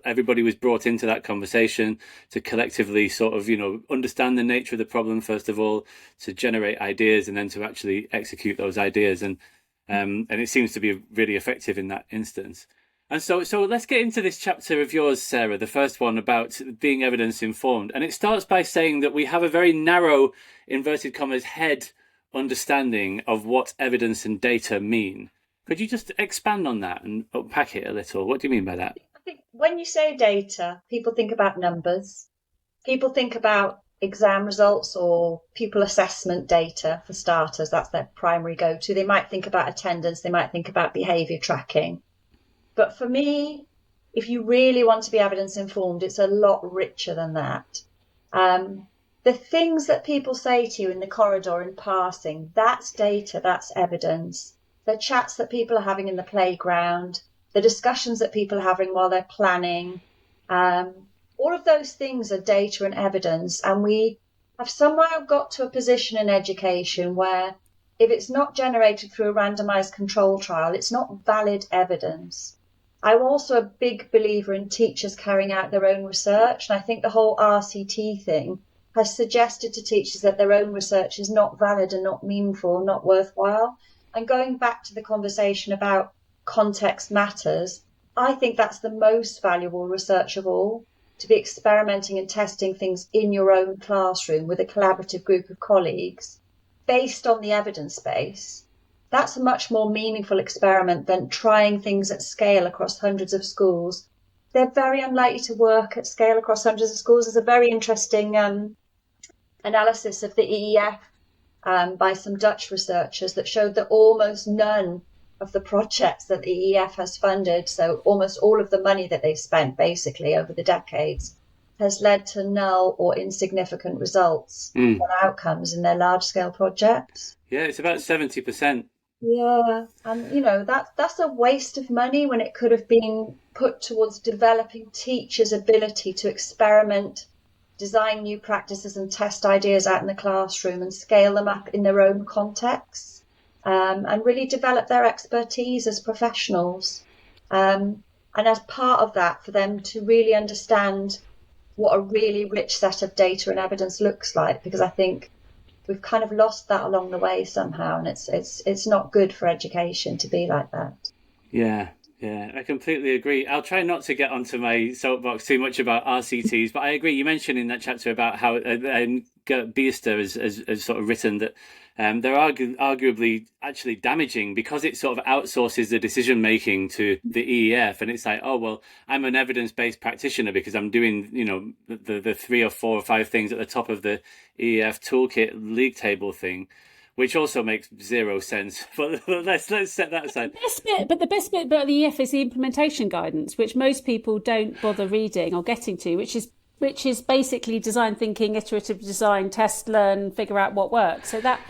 everybody was brought into that conversation to collectively sort of, understand the nature of the problem, first of all, to generate ideas and then to actually execute those ideas. And it seems to be really effective in that instance. And so let's get into this chapter of yours, Sarah, the first one about being evidence informed. And it starts by saying that we have a very narrow, inverted commas, head understanding of what evidence and data mean. Could you just expand on that and unpack it a little? What do you mean by that?
I think when you say data, people think about numbers. People think about exam results or pupil assessment data for starters. That's their primary go-to. They might think about attendance. They might think about behaviour tracking. But for me, if you really want to be evidence informed, it's a lot richer than that. The things that people say to you in the corridor in passing, that's data, that's evidence. The chats that people are having in the playground, the discussions that people are having while they're planning, all of those things are data and evidence. And we have somehow got to a position in education where if it's not generated through a randomized control trial, it's not valid evidence. I'm also a big believer in teachers carrying out their own research. And I think the whole RCT thing has suggested to teachers that their own research is not valid and not meaningful, not worthwhile. And going back to the conversation about context matters, I think that's the most valuable research of all, to be experimenting and testing things in your own classroom with a collaborative group of colleagues based on the evidence base. That's a much more meaningful experiment than trying things at scale across hundreds of schools. They're very unlikely to work at scale across hundreds of schools. There's a very interesting analysis of the EEF by some Dutch researchers that showed that almost none of the projects that the EEF has funded, so almost all of the money that they've spent basically over the decades, has led to null or insignificant results on outcomes in their large-scale projects.
Yeah, it's about 70%.
Yeah, and that's a waste of money when it could have been put towards developing teachers' ability to experiment, design new practices and test ideas out in the classroom and scale them up in their own contexts, and really develop their expertise as professionals. And as part of that, for them to really understand what a really rich set of data and evidence looks like, because I think we've kind of lost that along the way somehow, and it's not good for education to be like that. Yeah,
I completely agree. I'll try not to get onto my soapbox too much about RCTs, but I agree. You mentioned in that chapter about how Bierster has sort of written that they're arguably actually damaging because it sort of outsources the decision making to the EEF, and it's like, oh well, I'm an evidence-based practitioner because I'm doing the 3 or 4 or 5 things at the top of the EEF toolkit league table thing, which also makes zero sense. But let's set that aside.
The best bit about the EF is the implementation guidance, which most people don't bother reading or getting to, which is basically design thinking, iterative design, test, learn, figure out what works. So that,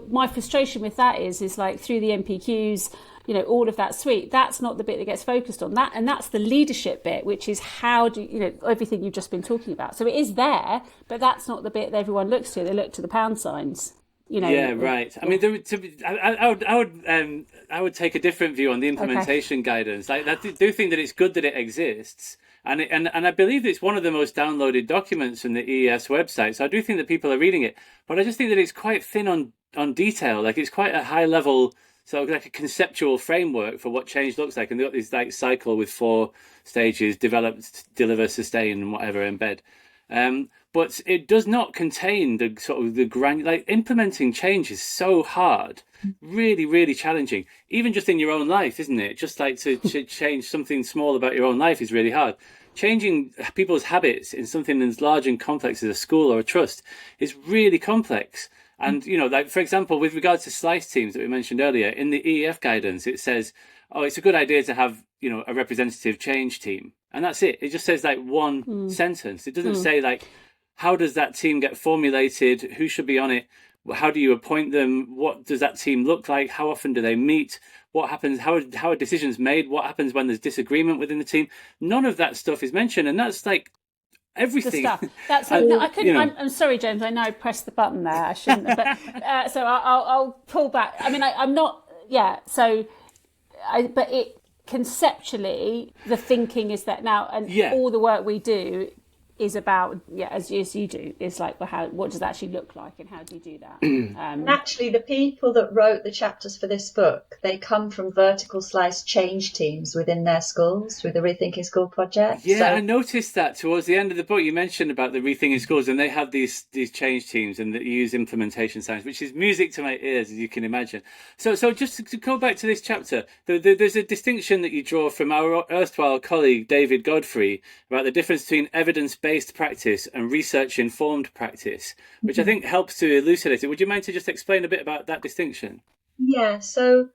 my frustration with that is like through the MPQs, all of that suite, that's not the bit that gets focused on. And that's the leadership bit, which is how do everything you've just been talking about. So it is there, but that's not the bit that everyone looks to. They look to the pound signs.
Yeah, right. I mean, I would take a different view on the implementation guidance. I do think that it's good that it exists, and I believe it's one of the most downloaded documents from the EES website. So I do think that people are reading it, but I just think that it's quite thin on detail. Like it's quite a high level, so like a conceptual framework for what change looks like, and they've got this like cycle with 4 stages: develop, deliver, sustain, and whatever embed. But it does not contain the sort of the granular. Implementing change is so hard, really, really challenging. Even just in your own life, isn't it? Just like to change something small about your own life is really hard. Changing people's habits in something as large and complex as a school or a trust is really complex. And, like, for example, with regards to slice teams that we mentioned earlier, in the EEF guidance, it says, oh, it's a good idea to have, a representative change team. And that's it. It just says like one sentence. It doesn't say like, how does that team get formulated? Who should be on it? How do you appoint them? What does that team look like? How often do they meet? What happens? How are decisions made? What happens when there's disagreement within the team? None of that stuff is mentioned. And that's like everything.
The stuff. That's no, I couldn't. I'm sorry, James. I know I pressed the button there. I shouldn't have. But so I'll pull back. I mean, I'm not. Yeah. So, but it conceptually, the thinking is that now, and all the work we do is about as you do, is like, well, what does that actually look like, and how do you do that?
And actually, the people that wrote the chapters for this book, they come from vertical slice change teams within their schools through the Rethinking School project.
Yeah, so I noticed that towards the end of the book, you mentioned about the Rethinking Schools, and they have these change teams and that use implementation science, which is music to my ears, as you can imagine. So just to go back to this chapter, there's a distinction that you draw from our erstwhile colleague David Godfrey about the difference between evidence-based practice and research-informed practice, which I think helps to elucidate it. Would you mind to just explain a bit about that distinction?
Yeah, so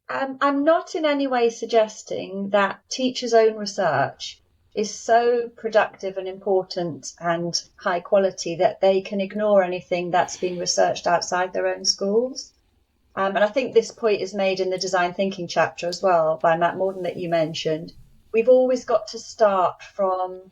I'm not in any way suggesting that teachers' own research is so productive and important and high quality that they can ignore anything that's been researched outside their own schools. And I think this point is made in the design thinking chapter as well by Matt Morden that you mentioned. We've always got to start from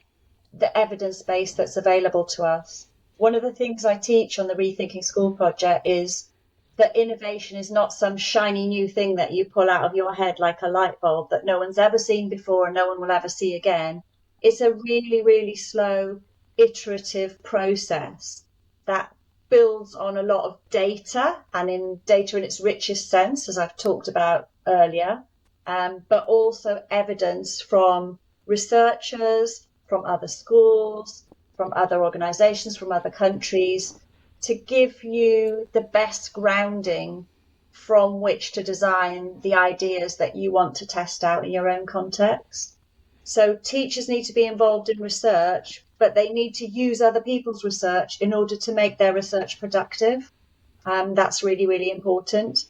the evidence base that's available to us. One of the things I teach on the Rethinking School project is that innovation is not some shiny new thing that you pull out of your head like a light bulb that no one's ever seen before and no one will ever see again. It's a really, really slow, iterative process that builds on a lot of data, and in data in its richest sense, as I've talked about earlier, but also evidence from researchers, from other schools, from other organisations, from other countries, to give you the best grounding from which to design the ideas that you want to test out in your own context. So teachers need to be involved in research, but they need to use other people's research in order to make their research productive. That's really, really important.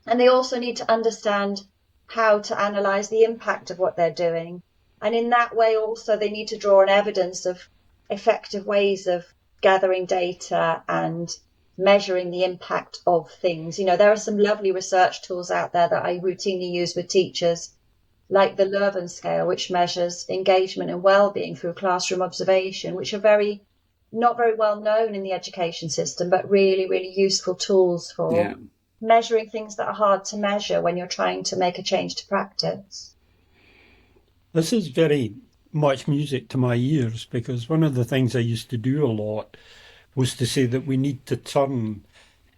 And they also need to understand how to analyse the impact of what they're doing. And in that way, also, they need to draw on evidence of effective ways of gathering data and measuring the impact of things. There are some lovely research tools out there that I routinely use with teachers, like the Leuven scale, which measures engagement and well-being through classroom observation, which are not very well known in the education system, but really, really useful tools for measuring things that are hard to measure when you're trying to make a change to practice.
This is very much music to my ears, because one of the things I used to do a lot was to say that we need to turn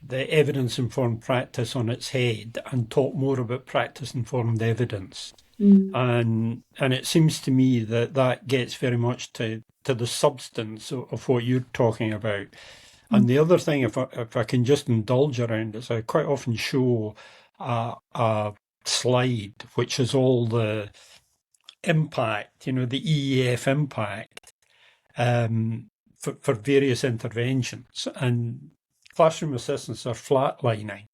the evidence-informed practice on its head and talk more about practice-informed evidence. And it seems to me that gets very much to the substance of what you're talking about. And the other thing, if I can just indulge around, is I quite often show a slide which is all the impact, the EEF impact for various interventions, and classroom assistants are flatlining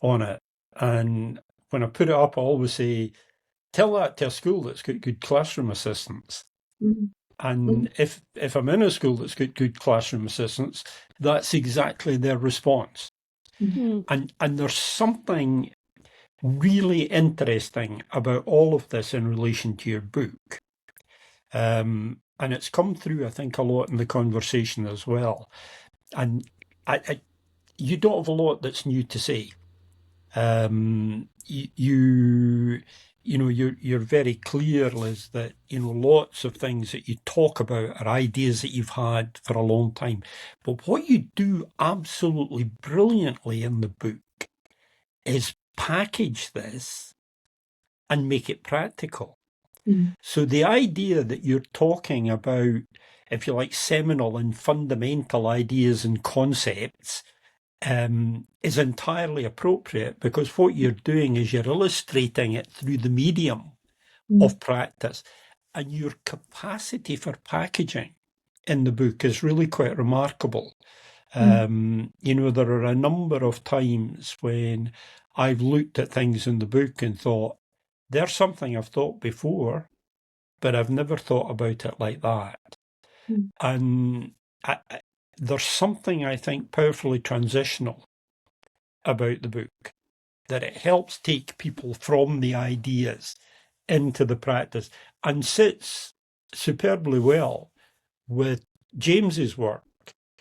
on it. And when I put it up, I always say, tell that to a school that's got good classroom assistants. And if I'm in a school that's got good classroom assistants, that's exactly their response. And there's something really interesting about all of this in relation to your book. And it's come through, I think, a lot in the conversation as well. And you don't have a lot that's new to say. You're very clear, Liz, that, lots of things that you talk about are ideas that you've had for a long time. But what you do absolutely brilliantly in the book is package this and make it practical. So the idea that you're talking about, if you like, seminal and fundamental ideas and concepts is entirely appropriate, because what you're doing is you're illustrating it through the medium of practice. And your capacity for packaging in the book is really quite remarkable. There are a number of times when I've looked at things in the book and thought, there's something I've thought before, but I've never thought about it like that. And there's something, I think, powerfully transitional about the book, that it helps take people from the ideas into the practice and sits superbly well with James's work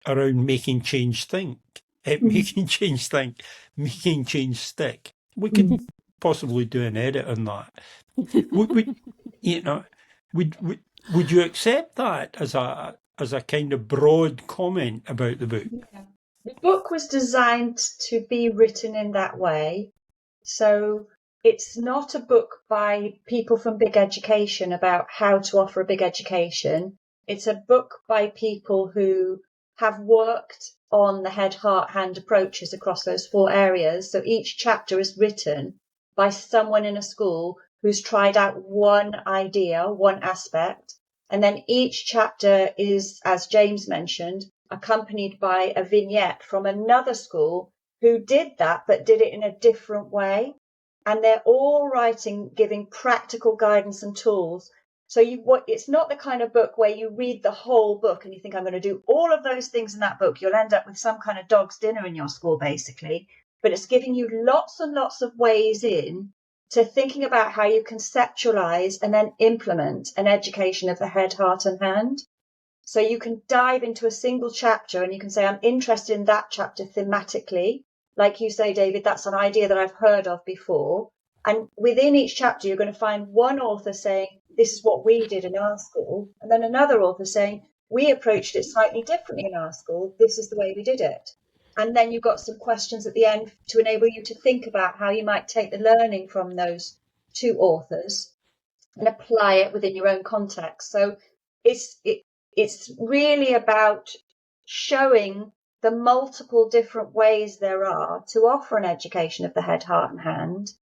around making change think, making change think, making change stick. We could possibly do an edit on that. Would you accept that as a kind of broad comment about the book?
Yeah. The book was designed to be written in that way. So it's not a book by people from big education about how to offer a big education. It's a book by people who have worked on the head, heart, hand approaches across those 4 areas. So each chapter is written by someone in a school who's tried out one idea, one aspect. And then each chapter is, as James mentioned, accompanied by a vignette from another school who did that, but did it in a different way. And they're all giving practical guidance and tools. So it's not the kind of book where you read the whole book and you think, I'm going to do all of those things in that book. You'll end up with some kind of dog's dinner in your school, basically. But it's giving you lots and lots of ways in to thinking about how you conceptualize and then implement an education of the head, heart, and hand. So you can dive into a single chapter and you can say, I'm interested in that chapter thematically. Like you say, David, that's an idea that I've heard of before. And within each chapter, you're going to find one author saying, this is what we did in our school. And then another author saying, we approached it slightly differently in our school. This is the way we did it. And then you've got some questions at the end to enable you to think about how you might take the learning from those 2 authors and apply it within your own context. So it's really about showing the multiple different ways there are to offer an education of the head, heart, and hand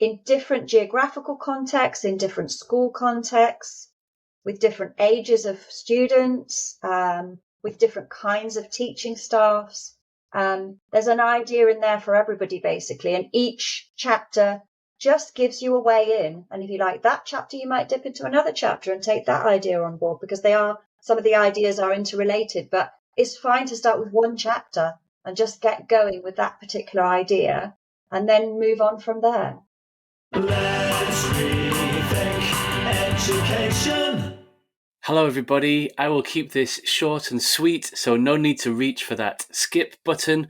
in different geographical contexts, in different school contexts, with different ages of students, with different kinds of teaching staffs. There's an idea in there for everybody, basically, and each chapter just gives you a way in. And if you like that chapter, you might dip into another chapter and take that idea on board, because some of the ideas are interrelated. But it's fine to start with one chapter and just get going with that particular idea and then move on from there.
Let's rethink education.
Hello everybody, I will keep this short and sweet, so no need to reach for that skip button.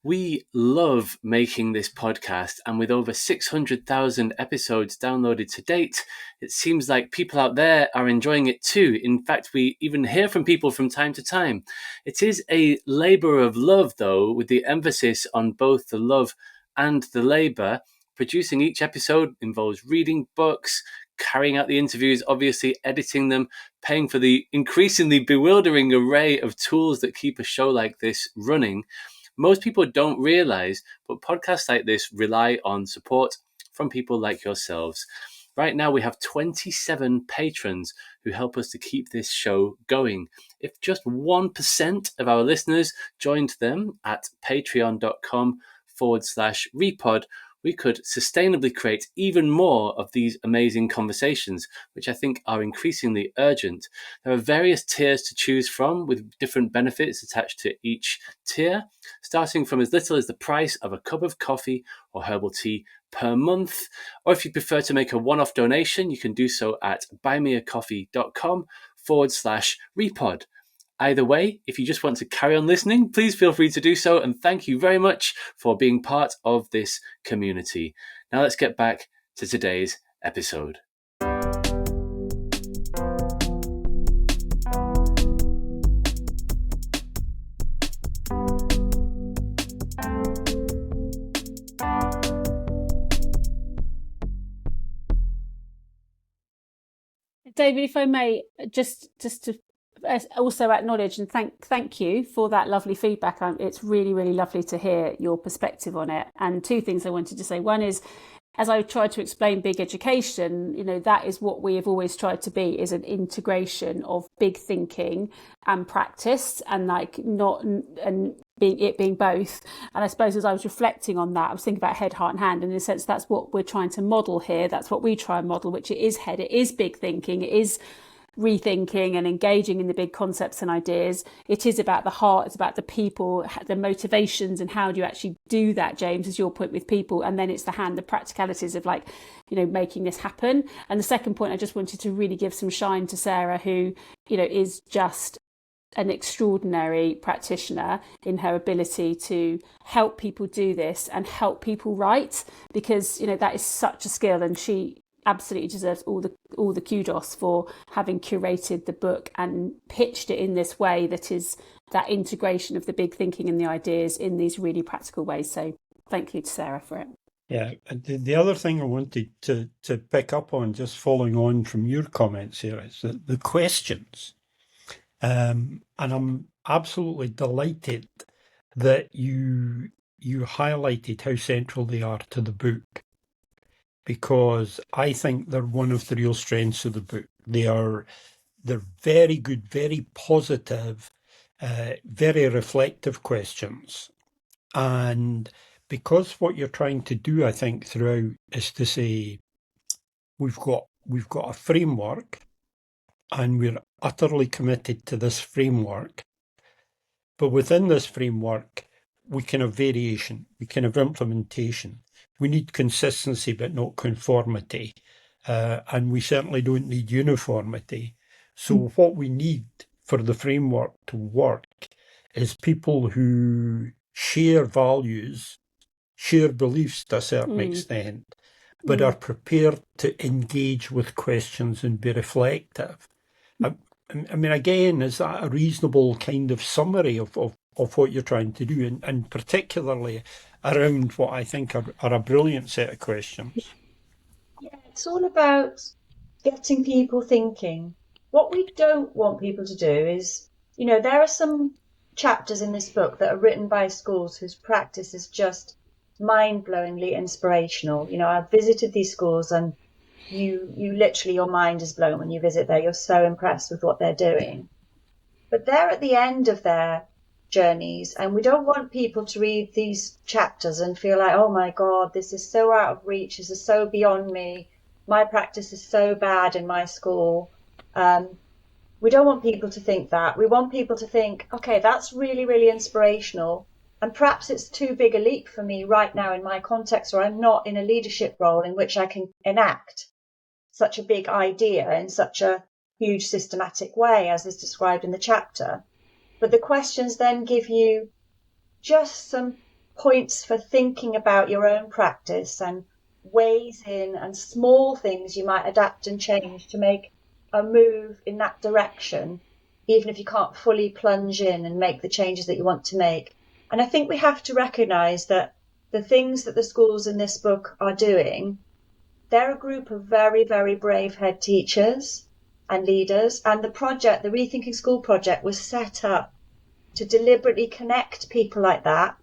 We love making this podcast, and with over 600,000 episodes downloaded to date, it seems like people out there are enjoying it too. In fact, we even hear from people from time to time. It is a labour of love, though, with the emphasis on both the love and the labour. Producing each episode involves reading books, carrying out the interviews, obviously editing them, paying for the increasingly bewildering array of tools that keep a show like this running. Most people don't realize, but podcasts like this rely on support from people like yourselves. Right now, we have 27 patrons who help us to keep this show going. If just 1% of our listeners joined them at patreon.com/repod, we could sustainably create even more of these amazing conversations, which I think are increasingly urgent. There are various tiers to choose from with different benefits attached to each tier, starting from as little as the price of a cup of coffee or herbal tea per month. Or if you prefer to make a one-off donation, you can do so at buymeacoffee.com/repod. Either way, if you just want to carry on listening, please feel free to do so. And thank you very much for being part of this community. Now let's get back to today's episode.
David, if I may, just to also acknowledge and thank you for that lovely feedback. It's really, really lovely to hear your perspective on it. And 2 things I wanted to say. One is, as I tried to explain big education, you know, that is what we have always tried to be, is an integration of big thinking and practice, and like not and being both. And I suppose as I was reflecting on that, I was thinking about head, heart and hand, and in a sense that's what we're trying to model here. That's what we try and model, which it is head, it is big thinking, it is rethinking and engaging in the big concepts and ideas. It is about the heart, it's about the people, the motivations, and how do you actually do that, James, is your point with people. And then it's the hand, the practicalities of like, you know, making this happen. And the second point, I just wanted to really give some shine to Sarah, who, you know, is just an extraordinary practitioner in her ability to help people do this and help people write, because, you know, that is such a skill, and she absolutely deserves all the kudos for having curated the book and pitched it in this way that is that integration of the big thinking and the ideas in these really practical ways. So thank you to Sarah for it.
Yeah, and the other thing I wanted to pick up on, just following on from your comments here, is the questions. And I'm absolutely delighted that you highlighted how central they are to the book, because I think they're one of the real strengths of the book. They're very good, very positive, very reflective questions. And because what you're trying to do, I think, throughout is to say, we've got a framework, and we're utterly committed to this framework. But within this framework, we can have variation, we can have implementation. We need consistency, but not conformity. And we certainly don't need uniformity. So what we need for the framework to work is people who share values, share beliefs to a certain extent, but are prepared to engage with questions and be reflective. I mean, again, is that a reasonable kind of summary of what you're trying to do, and particularly around what I think are a brilliant set of questions?
Yeah, it's all about getting people thinking. What we don't want people to do is, you know, there are some chapters in this book that are written by schools whose practice is just mind-blowingly inspirational. You know, I've visited these schools, and you literally, your mind is blown when you visit there. You're so impressed with what they're doing. But they're at the end of their journeys, and we don't want people to read these chapters and feel like, oh my God, this is so out of reach, this is so beyond me, my practice is so bad in my school. We don't want people to think that. We want people to think, okay, that's really, really inspirational, and perhaps it's too big a leap for me right now in my context, or I'm not in a leadership role in which I can enact such a big idea in such a huge systematic way as is described in the chapter. But the questions then give you just some points for thinking about your own practice and ways in and small things you might adapt and change to make a move in that direction, even if you can't fully plunge in and make the changes that you want to make. And I think we have to recognise that the things that the schools in this book are doing, they're a group of very, very brave head teachers and leaders. And the project, the Rethinking School project, was set up to deliberately connect people like that,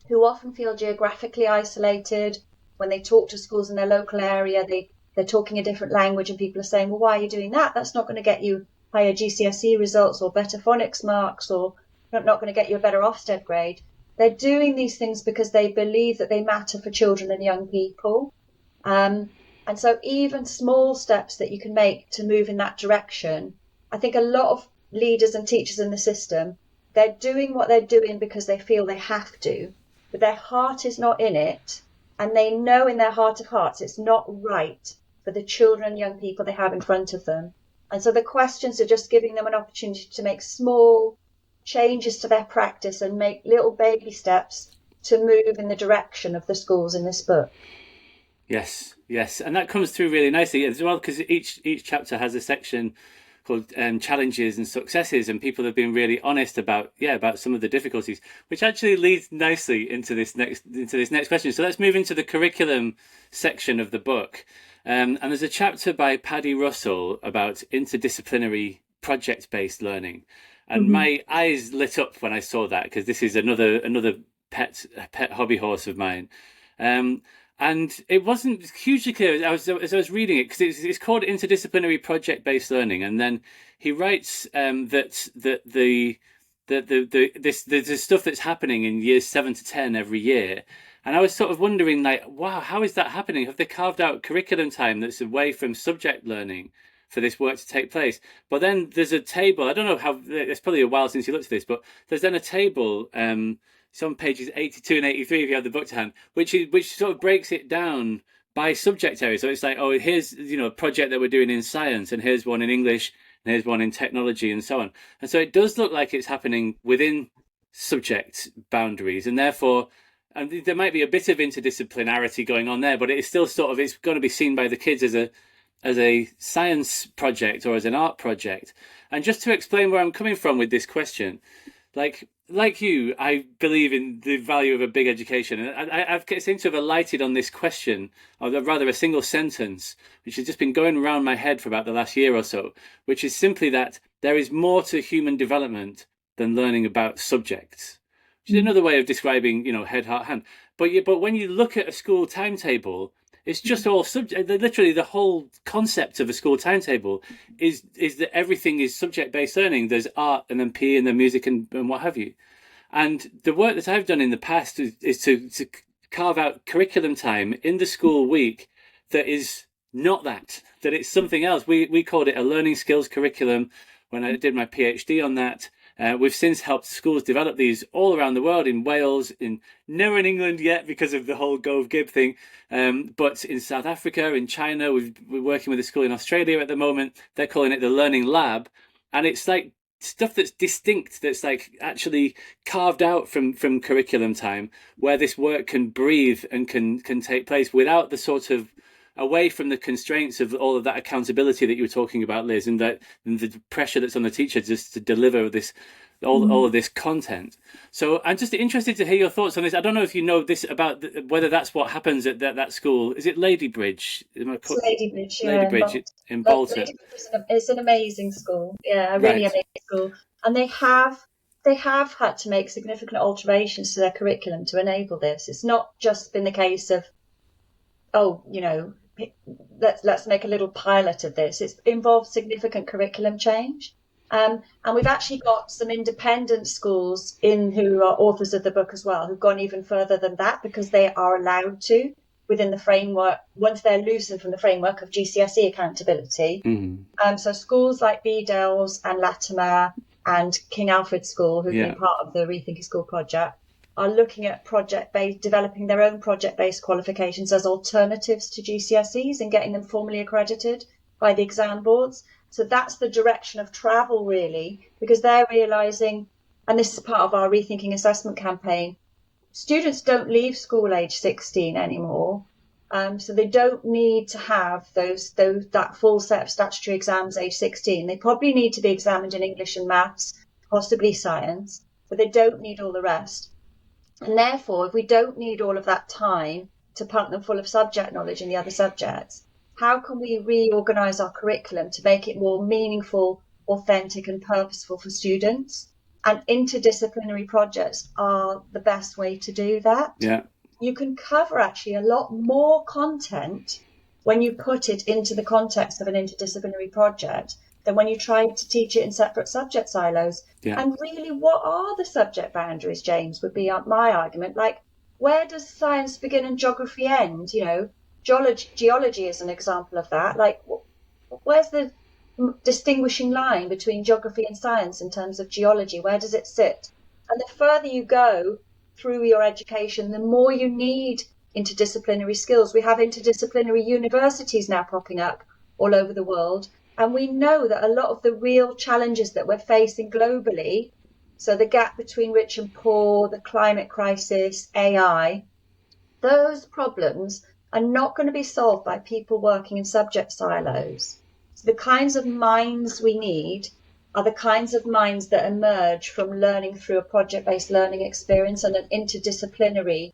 who often feel geographically isolated. When they talk to schools in their local area, they're talking a different language, and people are saying, well, why are you doing that? That's not going to get you higher GCSE results or better phonics marks, or not going to get you a better Ofsted grade. They're doing these things because they believe that they matter for children and young people. And so even small steps that you can make to move in that direction, I think a lot of leaders and teachers in the system, they're doing what they're doing because they feel they have to, but their heart is not in it. And they know in their heart of hearts it's not right for the children and young people they have in front of them. And so the questions are just giving them an opportunity to make small changes to their practice and make little baby steps to move in the direction of the schools in this book.
Yes, and that comes through really nicely as well, because each chapter has a section called challenges and successes, and people have been really honest about some of the difficulties, which actually leads nicely into this next question. So let's move into the curriculum section of the book, and there's a chapter by Paddy Russell about interdisciplinary project-based learning, and my eyes lit up when I saw that, because this is another pet hobby horse of mine. And it wasn't hugely clear as I was reading it, because it's called interdisciplinary project-based learning, and then he writes that the stuff that's happening in years 7 to 10 every year. And I was sort of wondering, like, wow, how is that happening? Have they carved out curriculum time that's away from subject learning for this work to take place? But then there's a table. I don't know how. It's probably a while since you looked at this, but there's then a table. It's on pages 82 and 83 if you have the book to hand, which sort of breaks it down by subject area. So it's like, oh, here's a project that we're doing in science, and here's one in English, and here's one in technology, and so on. And so it does look like it's happening within subject boundaries, and therefore, and there might be a bit of interdisciplinarity going on there, but it's still sort of, it's going to be seen by the kids as a science project or as an art project. And just to explain where I'm coming from with this question, like you, I believe in the value of a big education, and I've seemed to have alighted on this question, or rather a single sentence, which has just been going around my head for about the last year or so, which is simply that there is more to human development than learning about subjects, which is another way of describing, head, heart, hand. But when you look at a school timetable, it's just all subject. Literally, the whole concept of a school timetable is that everything is subject-based learning. There's art, and then PE, and then music, and what have you. And the work that I've done in the past is to carve out curriculum time in the school week that is not that it's something else. We called it a learning skills curriculum when I did my PhD on that. We've since helped schools develop these all around the world, in Wales, never in England yet because of the whole Gove Gib thing, but in South Africa, in China. We're working with a school in Australia at the moment. They're calling it the Learning Lab, and it's like stuff that's distinct, that's like actually carved out from curriculum time, where this work can breathe and can take place without the sort of, away from the constraints of all of that accountability that you were talking about, Liz, and the pressure that's on the teacher just to deliver this, all of this content. So I'm just interested to hear your thoughts on this. I don't know if you know this about whether that's what happens at that school. Is it Ladybridge?
It's Ladybridge, yeah.
Ladybridge in Bolton.
It's an amazing school. Yeah, a really amazing school. And they have had to make significant alterations to their curriculum to enable this. It's not just been the case of, let's make a little pilot of this. It's involved significant curriculum change. And we've actually got some independent schools who are authors of the book as well, who've gone even further than that, because they are allowed to, within the framework, once they're loosened from the framework of GCSE accountability. Mm-hmm. So schools like Bedales and Latimer and King Alfred School, who've been part of the Rethinking School project, are looking at developing their own project-based qualifications as alternatives to GCSEs and getting them formally accredited by the exam boards. So that's the direction of travel, really, because they're realising, and this is part of our Rethinking assessment campaign, students don't leave school age 16 anymore. So they don't need to have that full set of statutory exams age 16. They probably need to be examined in English and maths, possibly science, but they don't need all the rest. And therefore, if we don't need all of that time to pump them full of subject knowledge in the other subjects, how can we reorganise our curriculum to make it more meaningful, authentic and purposeful for students? And interdisciplinary projects are the best way to do that.
Yeah.
You can cover actually a lot more content when you put it into the context of an interdisciplinary project than when you try to teach it in separate subject silos. Yeah. And really, what are the subject boundaries, James, would be my argument. Like, where does science begin and geography end? Geology is an example of that. Like, where's the distinguishing line between geography and science in terms of geology? Where does it sit? And the further you go through your education, the more you need interdisciplinary skills. We have interdisciplinary universities now popping up all over the world. And we know that a lot of the real challenges that we're facing globally, so the gap between rich and poor, the climate crisis, AI, those problems are not going to be solved by people working in subject silos. So the kinds of minds we need are the kinds of minds that emerge from learning through a project-based learning experience and an interdisciplinary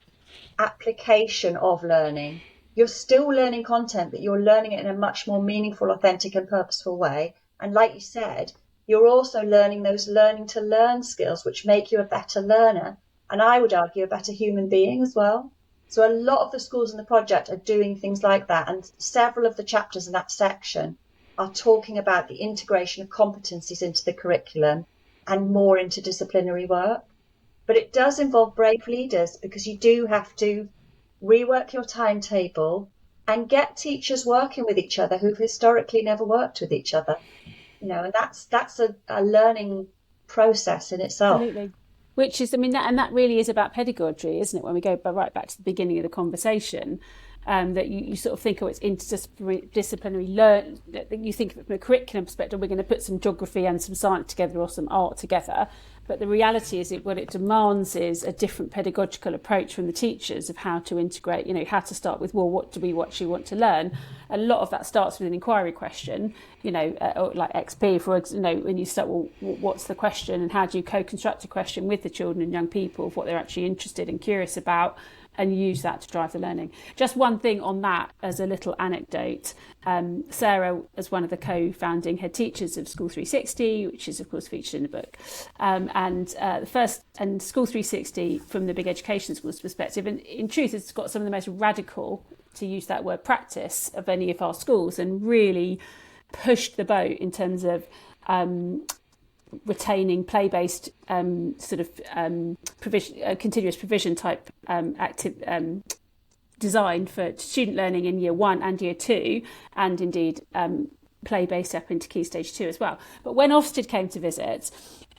application of learning. You're still learning content, but you're learning it in a much more meaningful, authentic and purposeful way. And like you said, you're also learning those learning to learn skills, which make you a better learner. And I would argue a better human being as well. So a lot of the schools in the project are doing things like that, and several of the chapters in that section are talking about the integration of competencies into the curriculum and more interdisciplinary work. But it does involve brave leaders, because you do have to rework your timetable and get teachers working with each other who've historically never worked with each other. And that's a learning process in itself.
Absolutely. Which is, that really is about pedagogy, isn't it? When we go right back to the beginning of the conversation, that you sort of think, it's interdisciplinary learn. You think from a curriculum perspective, we're going to put some geography and some science together or some art together. But the reality is what it demands is a different pedagogical approach from the teachers of how to integrate, how to start with, what do we actually want to learn? A lot of that starts with an inquiry question, like XP, when you start, what's the question, and how do you co-construct a question with the children and young people of what they're actually interested and curious about, and use that to drive the learning. Just one thing on that as a little anecdote. Sarah, as one of the co-founding head teachers of School 360, which is of course featured in the book, and School 360 from the big education schools perspective, and in truth it's got some of the most radical, to use that word, practice of any of our schools, and really pushed the boat in terms of retaining play-based provision, continuous provision type active design for student learning in year 1 and year 2, and indeed play-based up into Key Stage 2 as well. But when Ofsted came to visit,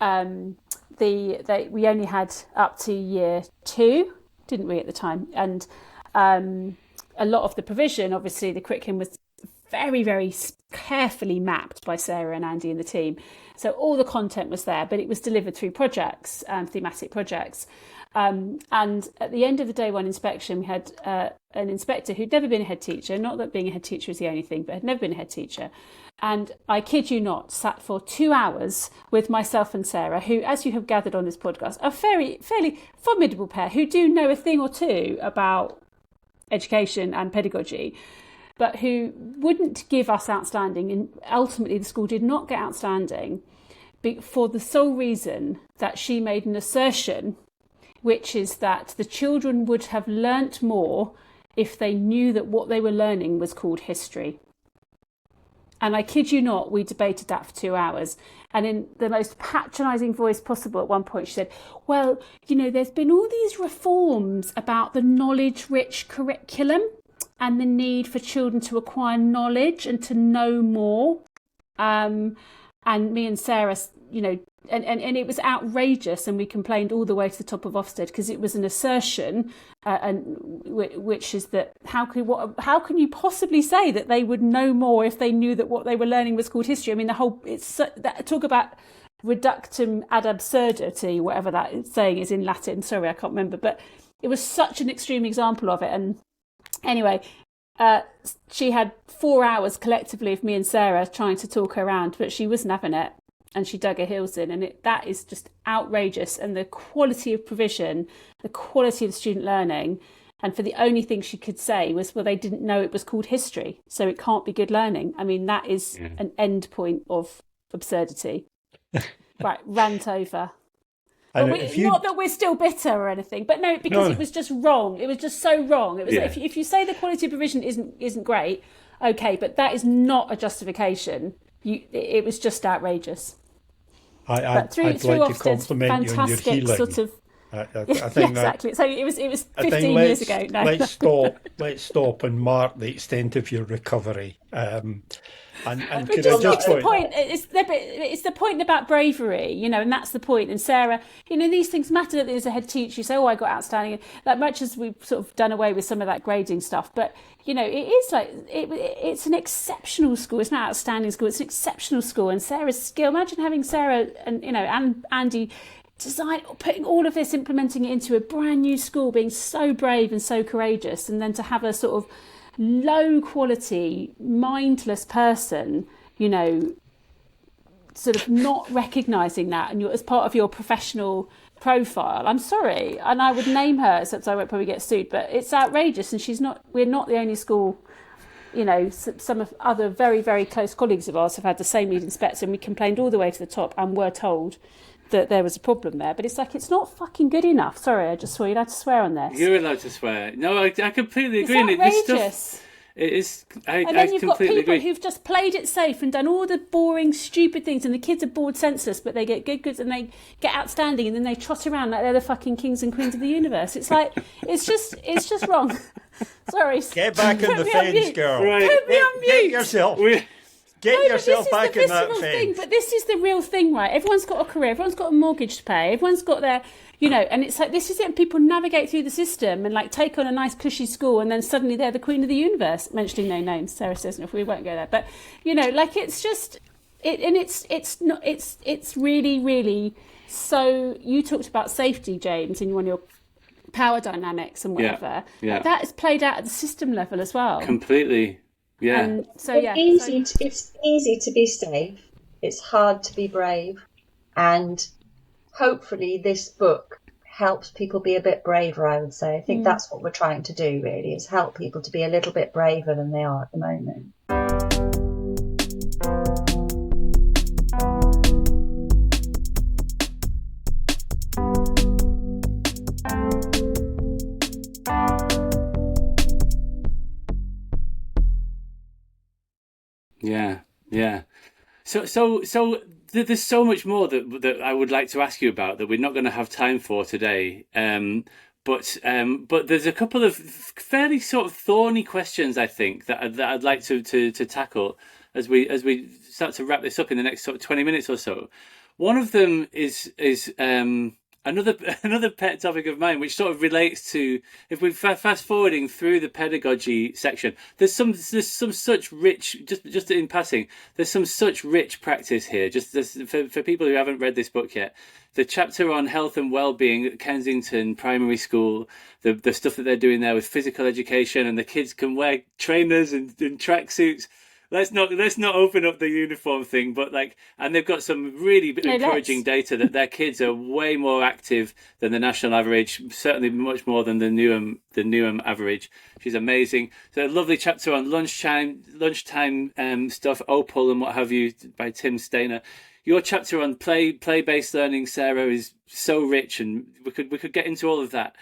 we only had up to year 2, didn't we, at the time? And a lot of the provision, obviously the curriculum was very, very carefully mapped by Sarah and Andy and the team. So all the content was there, but it was delivered through projects, thematic projects. And at the end of the day one inspection, we had an inspector who'd never been a head teacher, not that being a head teacher is the only thing, but had never been a head teacher. And I kid you not, sat for 2 hours with myself and Sarah, who, as you have gathered on this podcast, are fairly formidable pair who do know a thing or two about education and pedagogy, but who wouldn't give us outstanding. And ultimately the school did not get outstanding for the sole reason that she made an assertion, which is that the children would have learnt more if they knew that what they were learning was called history. And I kid you not, we debated that for 2 hours. And in the most patronising voice possible, at one point she said, well, there's been all these reforms about the knowledge-rich curriculum and the need for children to acquire knowledge and to know more. And me and Sarah, and it was outrageous, and we complained all the way to the top of Ofsted, because it was an assertion, which is that how can you possibly say that they would know more if they knew that what they were learning was called history? Talk about reductum ad absurdity, whatever that saying is in Latin. Sorry, I can't remember, but it was such an extreme example of it. And anyway, she had 4 hours collectively of me and Sarah trying to talk her around, but she wasn't having it. And she dug her heels in, and that is just outrageous. And the quality of provision, the quality of student learning, and for the only thing she could say was, well, they didn't know it was called history, so it can't be good learning. That is an end point of absurdity. Right, rant over. Not that we're still bitter or anything, but no, because it was just wrong. It was just so wrong. It was if you say the quality of provision isn't great, okay, but that is not a justification. It was just outrageous.
I'd like to compliment you on your healing.
Sort of,
I think
exactly. So it was 15 years ago. No.
Let's stop and mark the extent of your recovery. And could
just,
I just
the point? It's the point about bravery, and that's the point. And Sarah, these things matter. As a head teacher, you say, "Oh, I got outstanding." That much as we've sort of done away with some of that grading stuff, but it is like it's an exceptional school. It's not outstanding school. It's an exceptional school. And Sarah's skill. Imagine having Sarah and and Andy putting all of this, implementing it into a brand new school, being so brave and so courageous, and then to have a sort of low quality, mindless person, sort of not recognising that, and as part of your professional profile. I'm sorry, and I would name her, except I won't probably get sued, but it's outrageous. And we're not the only school. Some of other very, very close colleagues of ours have had the same lead inspector, and we complained all the way to the top and were told that there was a problem there, but it's like, it's not fucking good enough. Sorry, I just saw you allowed to swear on this.
You're allowed to swear. No, I completely agree.
It's outrageous.
This stuff, it is.
And then you've got
completely
people
agree.
who've just played it safe and done all the boring, stupid things, and the kids are bored senseless, but they get good goods and they get outstanding, and then they trot around like they're the fucking kings and queens of the universe. It's like, it's just wrong. Sorry.
Get back in the fence, girl.
Right.
Put me on mute.
Get yourself. Get yourself back in that
visceral thing,
fence.
but this is the real thing, right? Everyone's got a career, everyone's got a mortgage to pay, everyone's got their, and it's like, this is it, and people navigate through the system and like take on a nice cushy school, and then suddenly they're the queen of the universe. Mentioning no names, Sarah Seleznyov, we won't go there, but like, it's just it's really, really. So you talked about safety, James, in one of your power dynamics and whatever.
Yeah.
Like, that is played out at the system level as well.
Completely. Yeah.
And so
It's easy to be safe. It's hard to be brave, and hopefully this book helps people be a bit braver. I would say. I think that's what we're trying to do. Really, is help people to be a little bit braver than they are at the moment.
Yeah. So there's so much more that I would like to ask you about that we're not going to have time for today. But there's a couple of fairly sort of thorny questions, I think, that I'd like to tackle as we start to wrap this up in the next sort of 20 minutes or so. One of them is another pet topic of mine, which sort of relates to, if we're fast forwarding through the pedagogy section, there's some such rich, just in passing, there's some such rich practice here. Just for people who haven't read this book yet, the chapter on health and wellbeing at Kensington Primary School, the stuff that they're doing there with physical education, and the kids can wear trainers and tracksuits. Let's not open up the uniform thing, but and they've got some really encouraging data that their kids are way more active than the national average, certainly much more than the Newham average. She's amazing. So a lovely chapter on lunchtime stuff, Opal and what have you, by Tim Stainer. Your chapter on play-based learning, Sarah, is so rich, and we could get into all of that.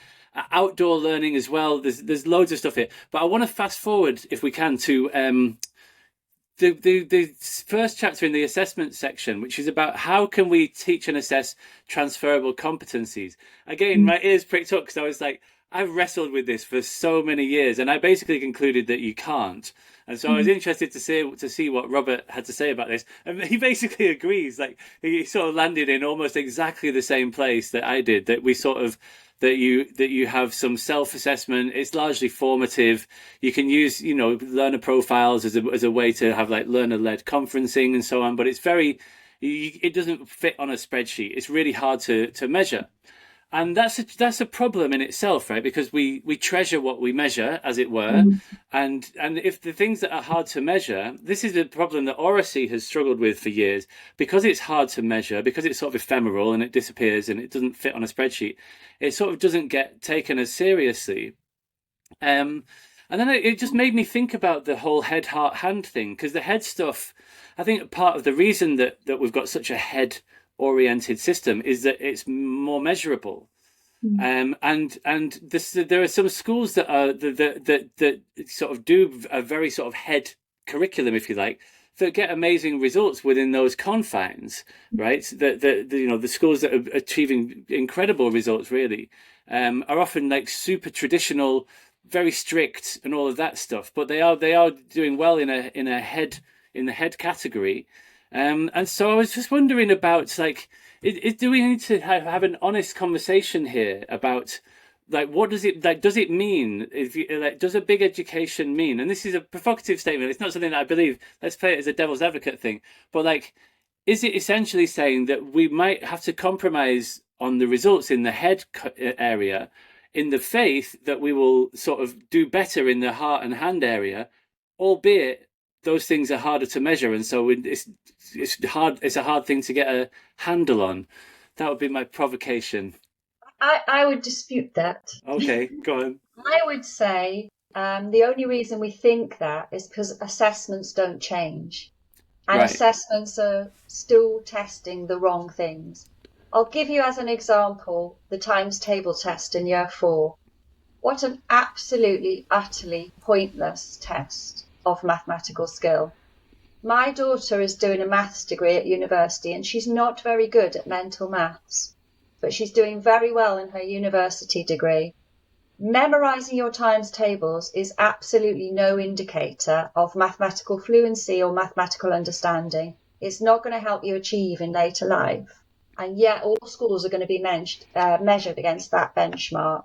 Outdoor learning as well. There's loads of stuff here, but I want to fast forward, if we can, to the first chapter in the assessment section, which is about how can we teach and assess transferable competencies. Again, my ears pricked up because I was like, I've wrestled with this for so many years, and I basically concluded that you can't. And so I was interested to see what Robert had to say about this. And he basically agrees. Like, he sort of landed in almost exactly the same place that I did, that we sort of, that you have some self-assessment. It's largely formative. You can use, learner profiles as a way to have like learner-led conferencing and so on, but it's it doesn't fit on a spreadsheet. It's really hard to measure. And that's a problem in itself, right? Because we treasure what we measure, as it were. And if the things that are hard to measure, this is a problem that oracy has struggled with for years, because it's hard to measure, because it's sort of ephemeral and it disappears and it doesn't fit on a spreadsheet. It sort of doesn't get taken as seriously. And then it just made me think about the whole head, heart, hand thing, because the head stuff, I think part of the reason that we've got such a head-oriented system is that it's more measurable. And there are some schools that are that sort of do a very sort of head curriculum, if you like, that get amazing results within those confines, right? The schools that are achieving incredible results really are often like super traditional, very strict, and all of that stuff. But they are doing well in the head category. And so I was just wondering about like, do we need to have an honest conversation here about like, what does it mean? Does a big education mean, and this is a provocative statement, it's not something that I believe, let's play it as a devil's advocate thing, but like, is it essentially saying that we might have to compromise on the results in the head area in the faith that we will sort of do better in the heart and hand area, albeit those things are harder to measure, and so it's a hard thing to get a handle on? That would be my provocation.
I would dispute that.
Okay, go on.
I would say the only reason we think that is because assessments don't change. And
Right.
assessments are still testing the wrong things. I'll give you as an example the times table test in year 4. What an absolutely, utterly pointless test of mathematical skill. My daughter is doing a maths degree at university and she's not very good at mental maths, but she's doing very well in her university degree. Memorising your times tables is absolutely no indicator of mathematical fluency or mathematical understanding. It's not going to help you achieve in later life. And yet all schools are going to be measured against that benchmark.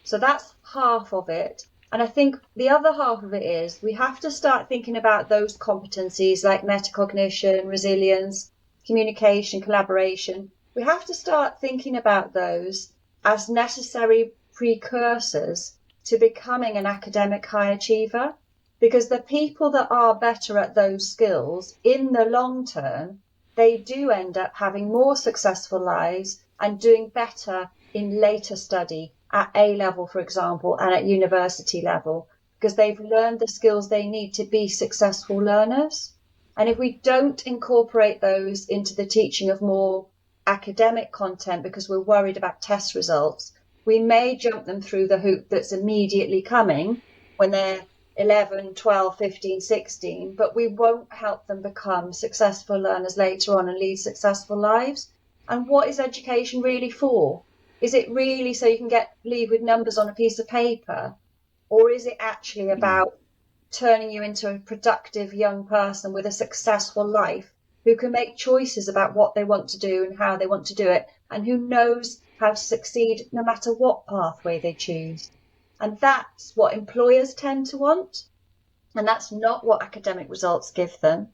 So that's half of it. And I think the other half of it is we have to start thinking about those competencies like metacognition, resilience, communication, collaboration. We have to start thinking about those as necessary precursors to becoming an academic high achiever, because the people that are better at those skills in the long term, they do end up having more successful lives and doing better in later study at A level, for example, and at university level, because they've learned the skills they need to be successful learners. And if we don't incorporate those into the teaching of more academic content because we're worried about test results, we may jump them through the hoop that's immediately coming when they're 11, 12, 15, 16, but we won't help them become successful learners later on and lead successful lives. And what is education really for? Is it really so you can leave with numbers on a piece of paper? Or is it actually about turning you into a productive young person with a successful life who can make choices about what they want to do and how they want to do it, and who knows how to succeed no matter what pathway they choose? And that's what employers tend to want. And that's not what academic results give them.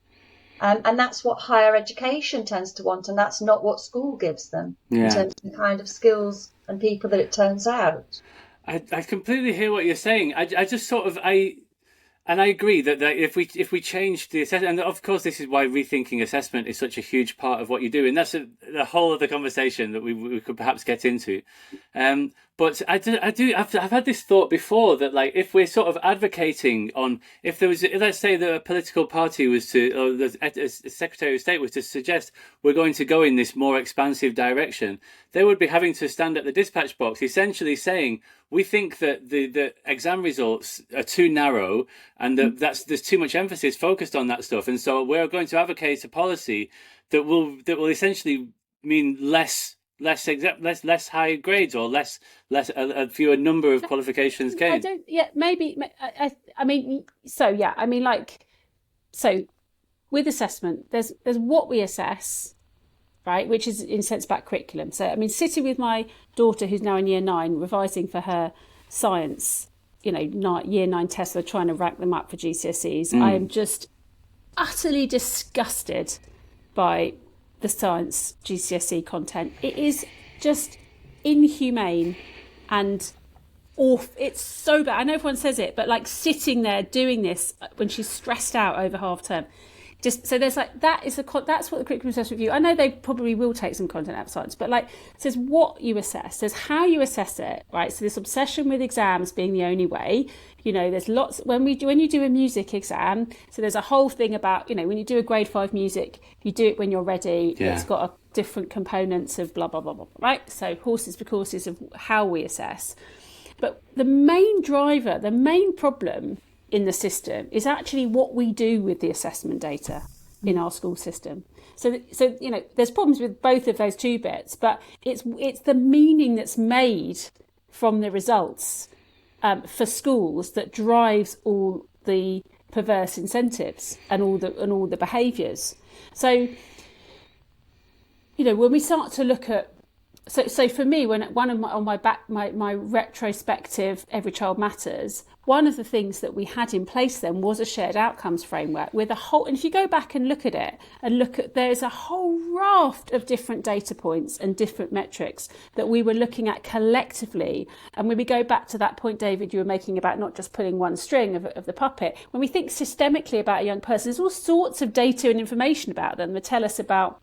And that's what higher education tends to want. And that's not what school gives them in terms of the kind of skills and people that it turns out.
I completely hear what you're saying. I just sort of, and I agree that if we change the assessment, and of course this is why rethinking assessment is such a huge part of what you do, and that's the whole of the conversation that we could perhaps get into. But I've had this thought before that, like, if we're sort of advocating on, if there was, let's say that a political party was to, or the Secretary of State was to suggest we're going to go in this more expansive direction, they would be having to stand at the dispatch box, essentially saying, we think that the exam results are too narrow and that there's too much emphasis focused on that stuff, and so we're going to advocate a policy that will essentially mean less high grades or less a fewer number of qualifications gained.
So with assessment, there's what we assess, right, which is in a sense about curriculum. So I mean, sitting with my daughter who's now in year 9 revising for her science, year 9 tests, they're trying to rank them up for GCSEs. I am just utterly disgusted by the science GCSE content. It is just inhumane and awful. It's so bad. I know everyone says it, but like sitting there doing this when she's stressed out over half term. So there's like, that's what the curriculum assessment review, I know they probably will take some content out of science, but like it says what you assess, says how you assess it, right? So this obsession with exams being the only way, there's lots, when you do a music exam, so there's a whole thing about, when you do a grade 5 music, you do it when you're ready. Yeah. It's got different components of blah, blah, blah, blah, right? So horses for courses of how we assess. But the main driver, the main problem in the system is actually what we do with the assessment data in our school system. So there's problems with both of those two bits, but it's the meaning that's made from the results for schools that drives all the perverse incentives and all the behaviours. So when we start to look at, so for me, when my retrospective Every Child Matters, one of the things that we had in place then was a shared outcomes framework with and if you go back and look at it, there's a whole raft of different data points and different metrics that we were looking at collectively. And when we go back to that point, David, you were making about not just pulling one string of the puppet, when we think systemically about a young person, there's all sorts of data and information about them that tell us about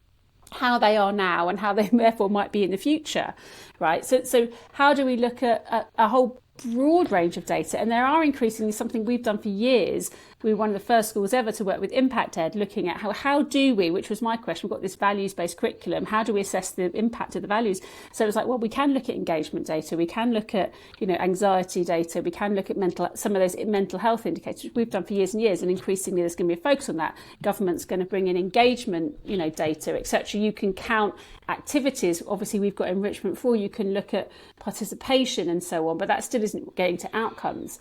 how they are now and how they therefore might be in the future, right? So how do we look at a whole broad range of data, and there are increasingly something we've done for years. We were one of the first schools ever to work with Impact Ed, looking at how do we, which was my question, we've got this values-based curriculum, how do we assess the impact of the values? So it was like, well, we can look at engagement data, we can look at, anxiety data, we can look at some of those mental health indicators, which we've done for years and years, and increasingly there's going to be a focus on that. Government's going to bring in engagement, data, etc. You can count activities. Obviously, we've got enrichment for, you can look at participation and so on, but that still isn't getting to outcomes.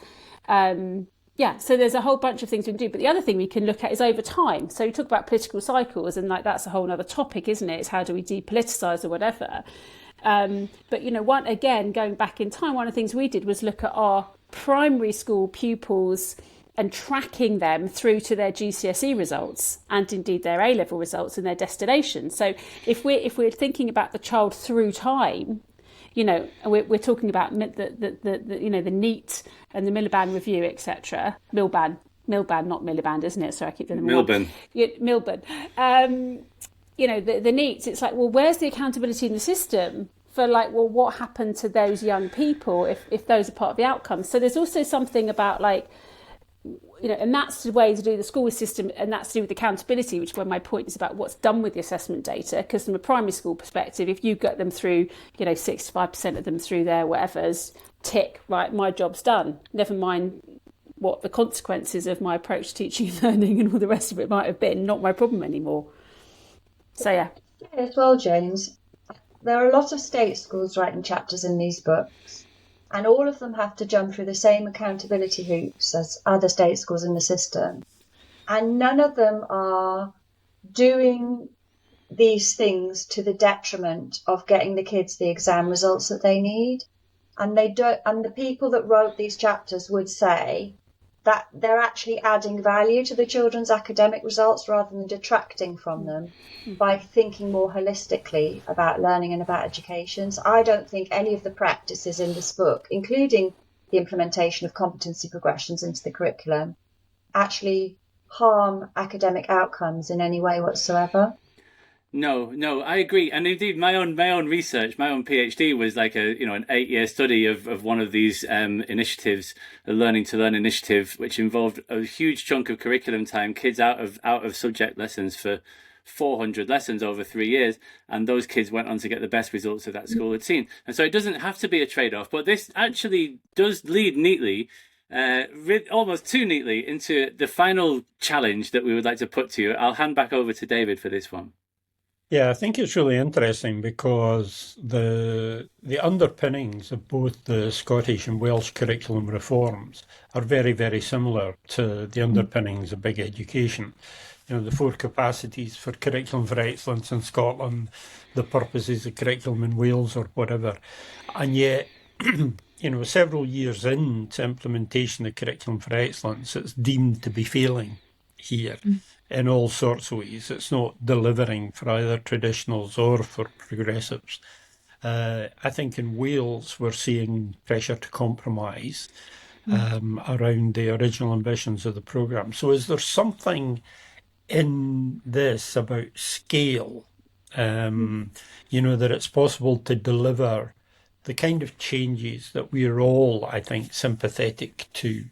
So there's a whole bunch of things we can do. But the other thing we can look at is over time. So you talk about political cycles, and that's a whole other topic, isn't it? It's how do we depoliticize or whatever. But going back in time, one of the things we did was look at our primary school pupils and tracking them through to their GCSE results and indeed their A-level results and their destination. So if we're thinking about the child through time, we're talking about the NEAT and the Miliband review, etc. Milban, not Miliband, isn't it? Sorry, I keep getting them
Milban.
Milban. The NEATs. It's like, well, where's the accountability in the system for what happened to those young people if those are part of the outcomes? So there's also something about and that's the way to do the school system, and that's to do with accountability, which is where my point is about what's done with the assessment data. Because from a primary school perspective, if you get them through, 65% of them through their whatever's, tick, right, my job's done. Never mind what the consequences of my approach to teaching and learning and all the rest of it might have been, not my problem anymore. So, yeah.
As well, James, there are a lot of state schools writing chapters in these books, and all of them have to jump through the same accountability hoops as other state schools in the system. And none of them are doing these things to the detriment of getting the kids the exam results that they need. And they don't. And the people that wrote these chapters would say that they're actually adding value to the children's academic results rather than detracting from them by thinking more holistically about learning and about education. So I don't think any of the practices in this book, including the implementation of competency progressions into the curriculum, actually harm academic outcomes in any way whatsoever.
No, I agree. And indeed, my own research, my own PhD was like an 8-year study of one of these initiatives, the Learning to Learn initiative, which involved a huge chunk of curriculum time, kids out of subject lessons for 400 lessons over 3 years. And those kids went on to get the best results that school had seen. And so it doesn't have to be a trade-off, but this actually does lead neatly, almost too neatly, into the final challenge that we would like to put to you. I'll hand back over to David for this one.
Yeah, I think it's really interesting because the underpinnings of both the Scottish and Welsh curriculum reforms are very, very similar to the underpinnings of big education. The 4 capacities for curriculum for excellence in Scotland, the purposes of curriculum in Wales or whatever. And yet, several years into implementation of curriculum for excellence, it's deemed to be failing here. In all sorts of ways. It's not delivering for either traditionals or for progressives. I think in Wales we're seeing pressure to compromise around the original ambitions of the programme. So is there something in this about scale, that it's possible to deliver the kind of changes that we're all, I think, sympathetic to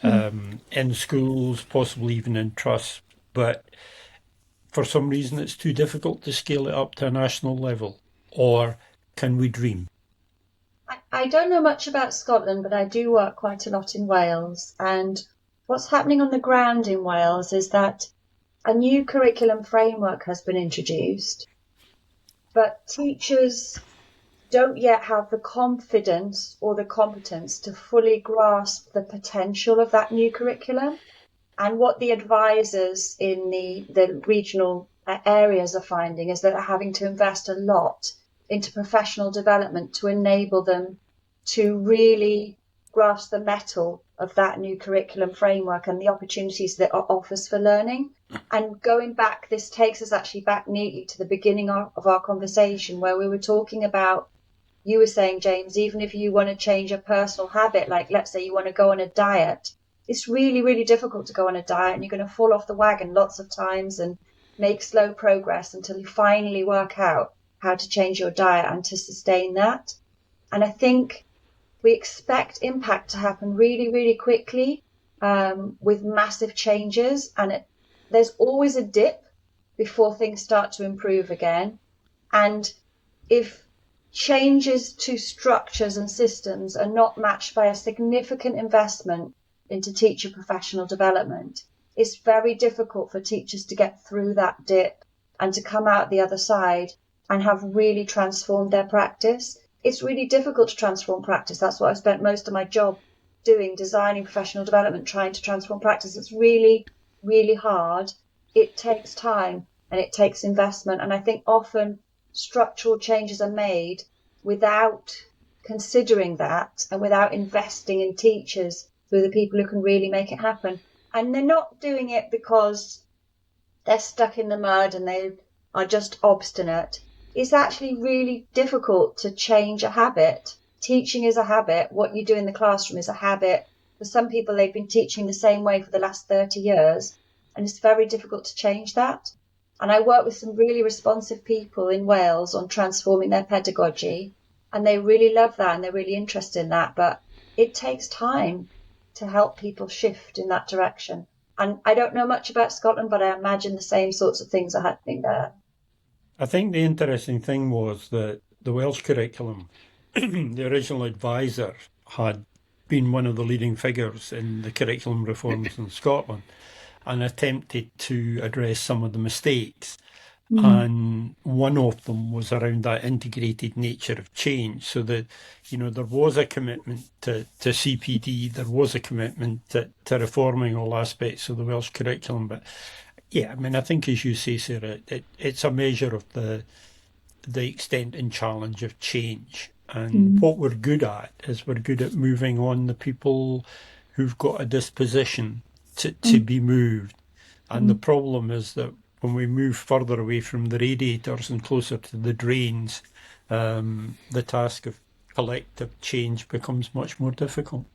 in schools, possibly even in trusts, but for some reason it's too difficult to scale it up to a national level? Or can we dream?
I don't know much about Scotland, but I do work quite a lot in Wales. And what's happening on the ground in Wales is that a new curriculum framework has been introduced, but teachers don't yet have the confidence or the competence to fully grasp the potential of that new curriculum. And what the advisors in the regional areas are finding is that they're having to invest a lot into professional development to enable them to really grasp the mettle of that new curriculum framework and the opportunities that it offers for learning. And going back, this takes us actually back neatly to the beginning of our conversation where we were talking about, you were saying, James, even if you want to change a personal habit, like let's say you want to go on a diet, it's really, really difficult to go on a diet and you're going to fall off the wagon lots of times and make slow progress until you finally work out how to change your diet and to sustain that. And I think we expect impact to happen really, really quickly, with massive changes, and there's always a dip before things start to improve again. And if changes to structures and systems are not matched by a significant investment into teacher professional development, it's very difficult for teachers to get through that dip and to come out the other side and have really transformed their practice. It's really difficult to transform practice. That's what I've spent most of my job doing, designing professional development, trying to transform practice. It's really, really hard. It takes time and it takes investment. And I think often structural changes are made without considering that and without investing in teachers who are the people who can really make it happen. And they're not doing it because they're stuck in the mud and they are just obstinate. It's actually really difficult to change a habit. Teaching is a habit. What you do in the classroom is a habit. For some people, they've been teaching the same way for the last 30 years, and it's very difficult to change that. And I work with some really responsive people in Wales on transforming their pedagogy, and they really love that and they're really interested in that. But it takes time to help people shift in that direction. And I don't know much about Scotland, but I imagine the same sorts of things are happening there.
I think the interesting thing was that the Welsh curriculum, the original advisor had been one of the leading figures in the curriculum reforms in Scotland and attempted to address some of the mistakes. And one of them was around that integrated nature of change, so that, there was a commitment to CPD, there was a commitment to reforming all aspects of the Welsh curriculum. But yeah, I think, as you say, Sarah, it's a measure of the extent and challenge of change. And what we're good at is we're good at moving on the people who've got a disposition to be moved. And the problem is that when we move further away from the radiators and closer to the drains, the task of collective change becomes much more difficult.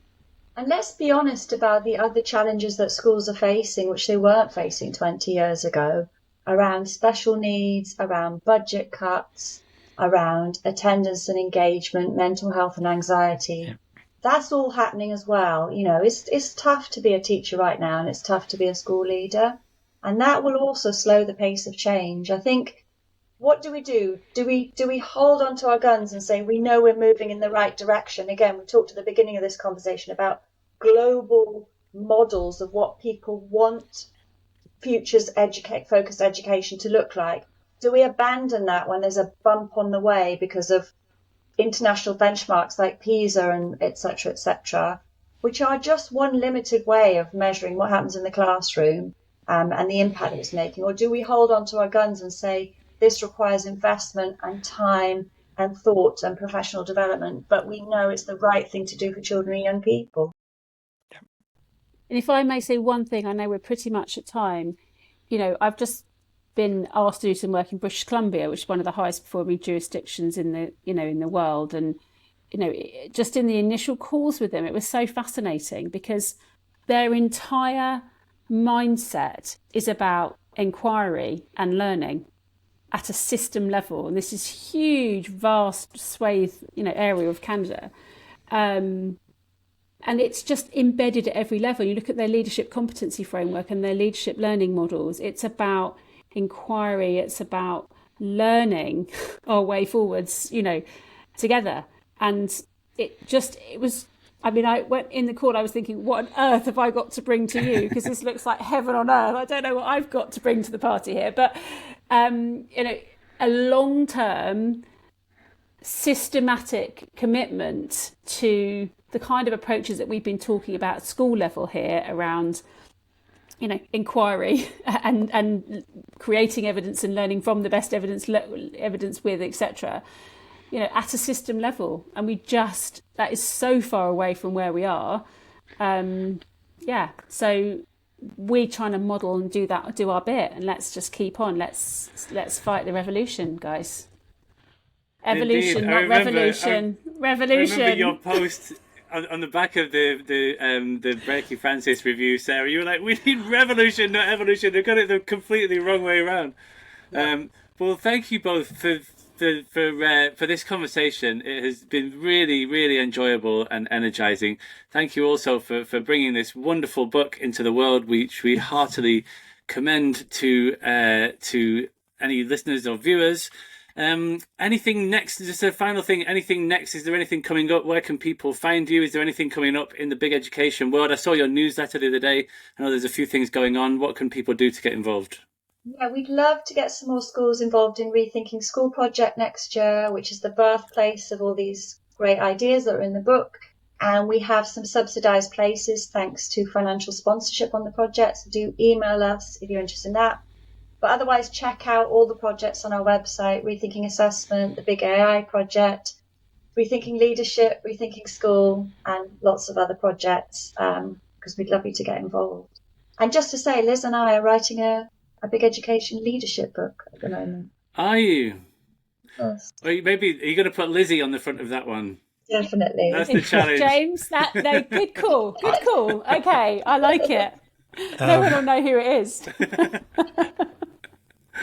And let's be honest about the other challenges that schools are facing, which they weren't facing 20 years ago, around special needs, around budget cuts, around attendance and engagement, mental health and anxiety. Yeah. That's all happening as well. It's tough to be a teacher right now, and it's tough to be a school leader. And that will also slow the pace of change. I think, what do we do? Do we hold on to our guns and say, we know we're moving in the right direction? Again, we talked at the beginning of this conversation about global models of what people want future's focused education to look like. Do we abandon that when there's a bump on the way because of international benchmarks like PISA and et cetera, which are just one limited way of measuring what happens in the classroom? And the impact that it's making? Or do we hold on to our guns and say this requires investment and time and thought and professional development, but we know it's the right thing to do for children and young people?
And if I may say one thing, I know we're pretty much at time. I've just been asked to do some work in British Columbia, which is one of the highest performing jurisdictions in the world. And, just in the initial calls with them, it was so fascinating because their entire mindset is about inquiry and learning at a system level, and this is huge, vast swathe, area of Canada, and it's just embedded at every level. You look at their leadership competency framework and their leadership learning models. It's about inquiry. It's about learning our way forwards, together. And it was. I went in the call, I was thinking, what on earth have I got to bring to you? Because this looks like heaven on earth. I don't know what I've got to bring to the party here. But, a long-term systematic commitment to the kind of approaches that we've been talking about at school level here around, inquiry and creating evidence and learning from the best evidence with, etc., at a system level. And that is so far away from where we are. So we're trying to model and do our bit, and let's just keep on. Let's fight the revolution, guys. Evolution,
Indeed.
not revolution. Revolution.
I remember your post on the back of the Becky Francis review, Sarah. You were like, we need revolution, not evolution. They've got it the completely wrong way around. Well, thank you both for for this conversation. It has been really, really enjoyable and energizing. Thank you also for bringing this wonderful book into the world, which we heartily commend to any listeners or viewers. Anything next? Just a final thing. Anything next? Is there anything coming up? Where can people find you? Is there anything coming up in the big education world? I saw your newsletter the other day. I know there's a few things going on. What can people do to get involved?
Yeah, we'd love to get some more schools involved in Rethinking School project next year, which is the birthplace of all these great ideas that are in the book. And we have some subsidised places thanks to financial sponsorship on the project. So do email us if you're interested in that. But otherwise, check out all the projects on our website: Rethinking Assessment, the Big AI project, Rethinking Leadership, Rethinking School, and lots of other projects, because we'd love you to get involved. And just to say, Liz and I are writing a big education leadership book at the moment.
Are you?
Yes.
Or maybe are you going to put Lizzie on the front of that one?
Definitely.
That's the challenge.
James, no, good call. Okay, I like it. No one will know who it is.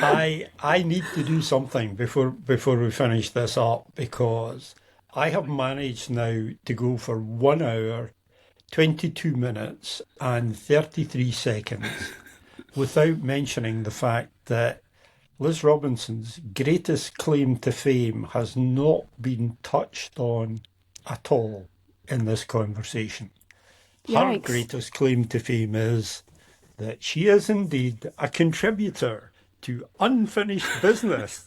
I need to do something before we finish this up, because I have managed now to go for 1 hour, 22 minutes and 33 seconds without mentioning the fact that Liz Robinson's greatest claim to fame has not been touched on at all in this conversation. Her
Yikes.
greatest claim to fame is that she is indeed a contributor to Unfinished Business,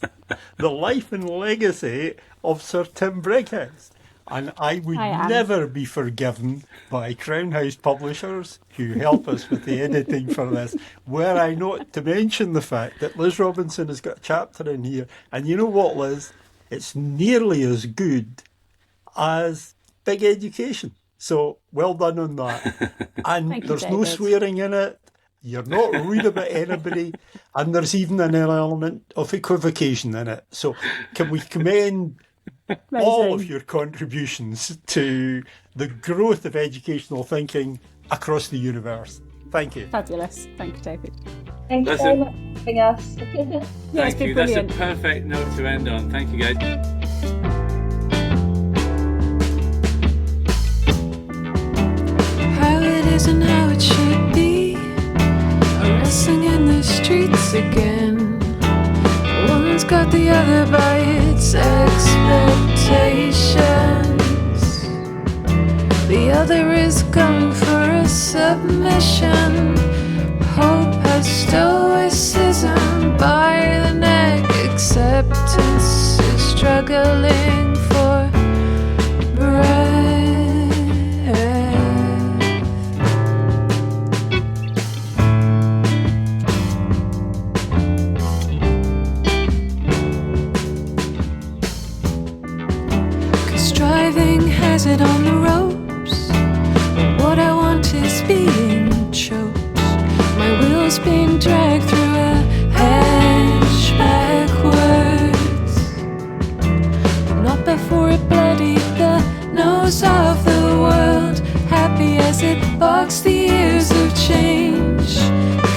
the life and legacy of Sir Tim Briggs. And I would never be forgiven by Crown House publishers who help us with the editing for this, were I not to mention the fact that Liz Robinson has got a chapter in here. And you know what, Liz? It's nearly as good as Big Education. So well done on that. And
Thank you,
there's no
David.
swearing in it. You're not rude about anybody. And there's even an element of equivocation in it. So can we commend all of your contributions to the growth of educational thinking across the universe? Thank you.
Fabulous. Thank you, David.
Thank you very much for having us.
Yeah, it's
Thank
been
you.
brilliant.
That's a perfect note to end on. Thank you, guys.
How it is and how it should be, racing in the streets again. One's got the other by its expectations. The other is going for a submission. Hope has stoicism by the neck. Acceptance is struggling for breath. 'Cause driving has it on the ropes. What I want is being choked. My wheels being dragged through a hedge backwards. Not before it bloodied the nose of the world. Happy as it boxed the years of change.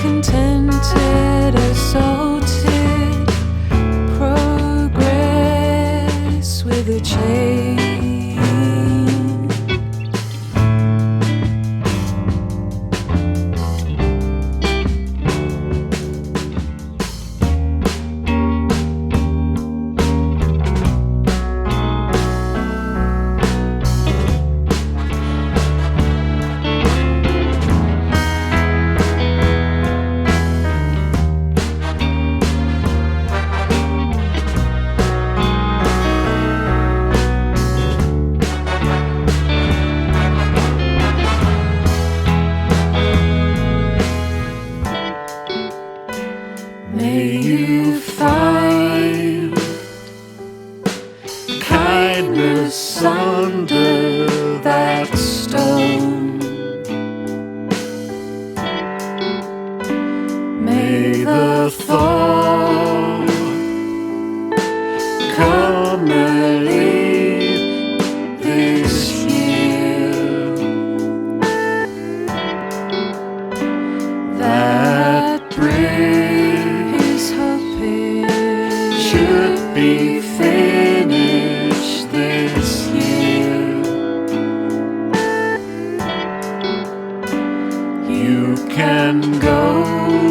Contented, assaulted. Progress with a chain. May you find kindness under that stone. May the fall come early this year. That bridge should be fair.
can go.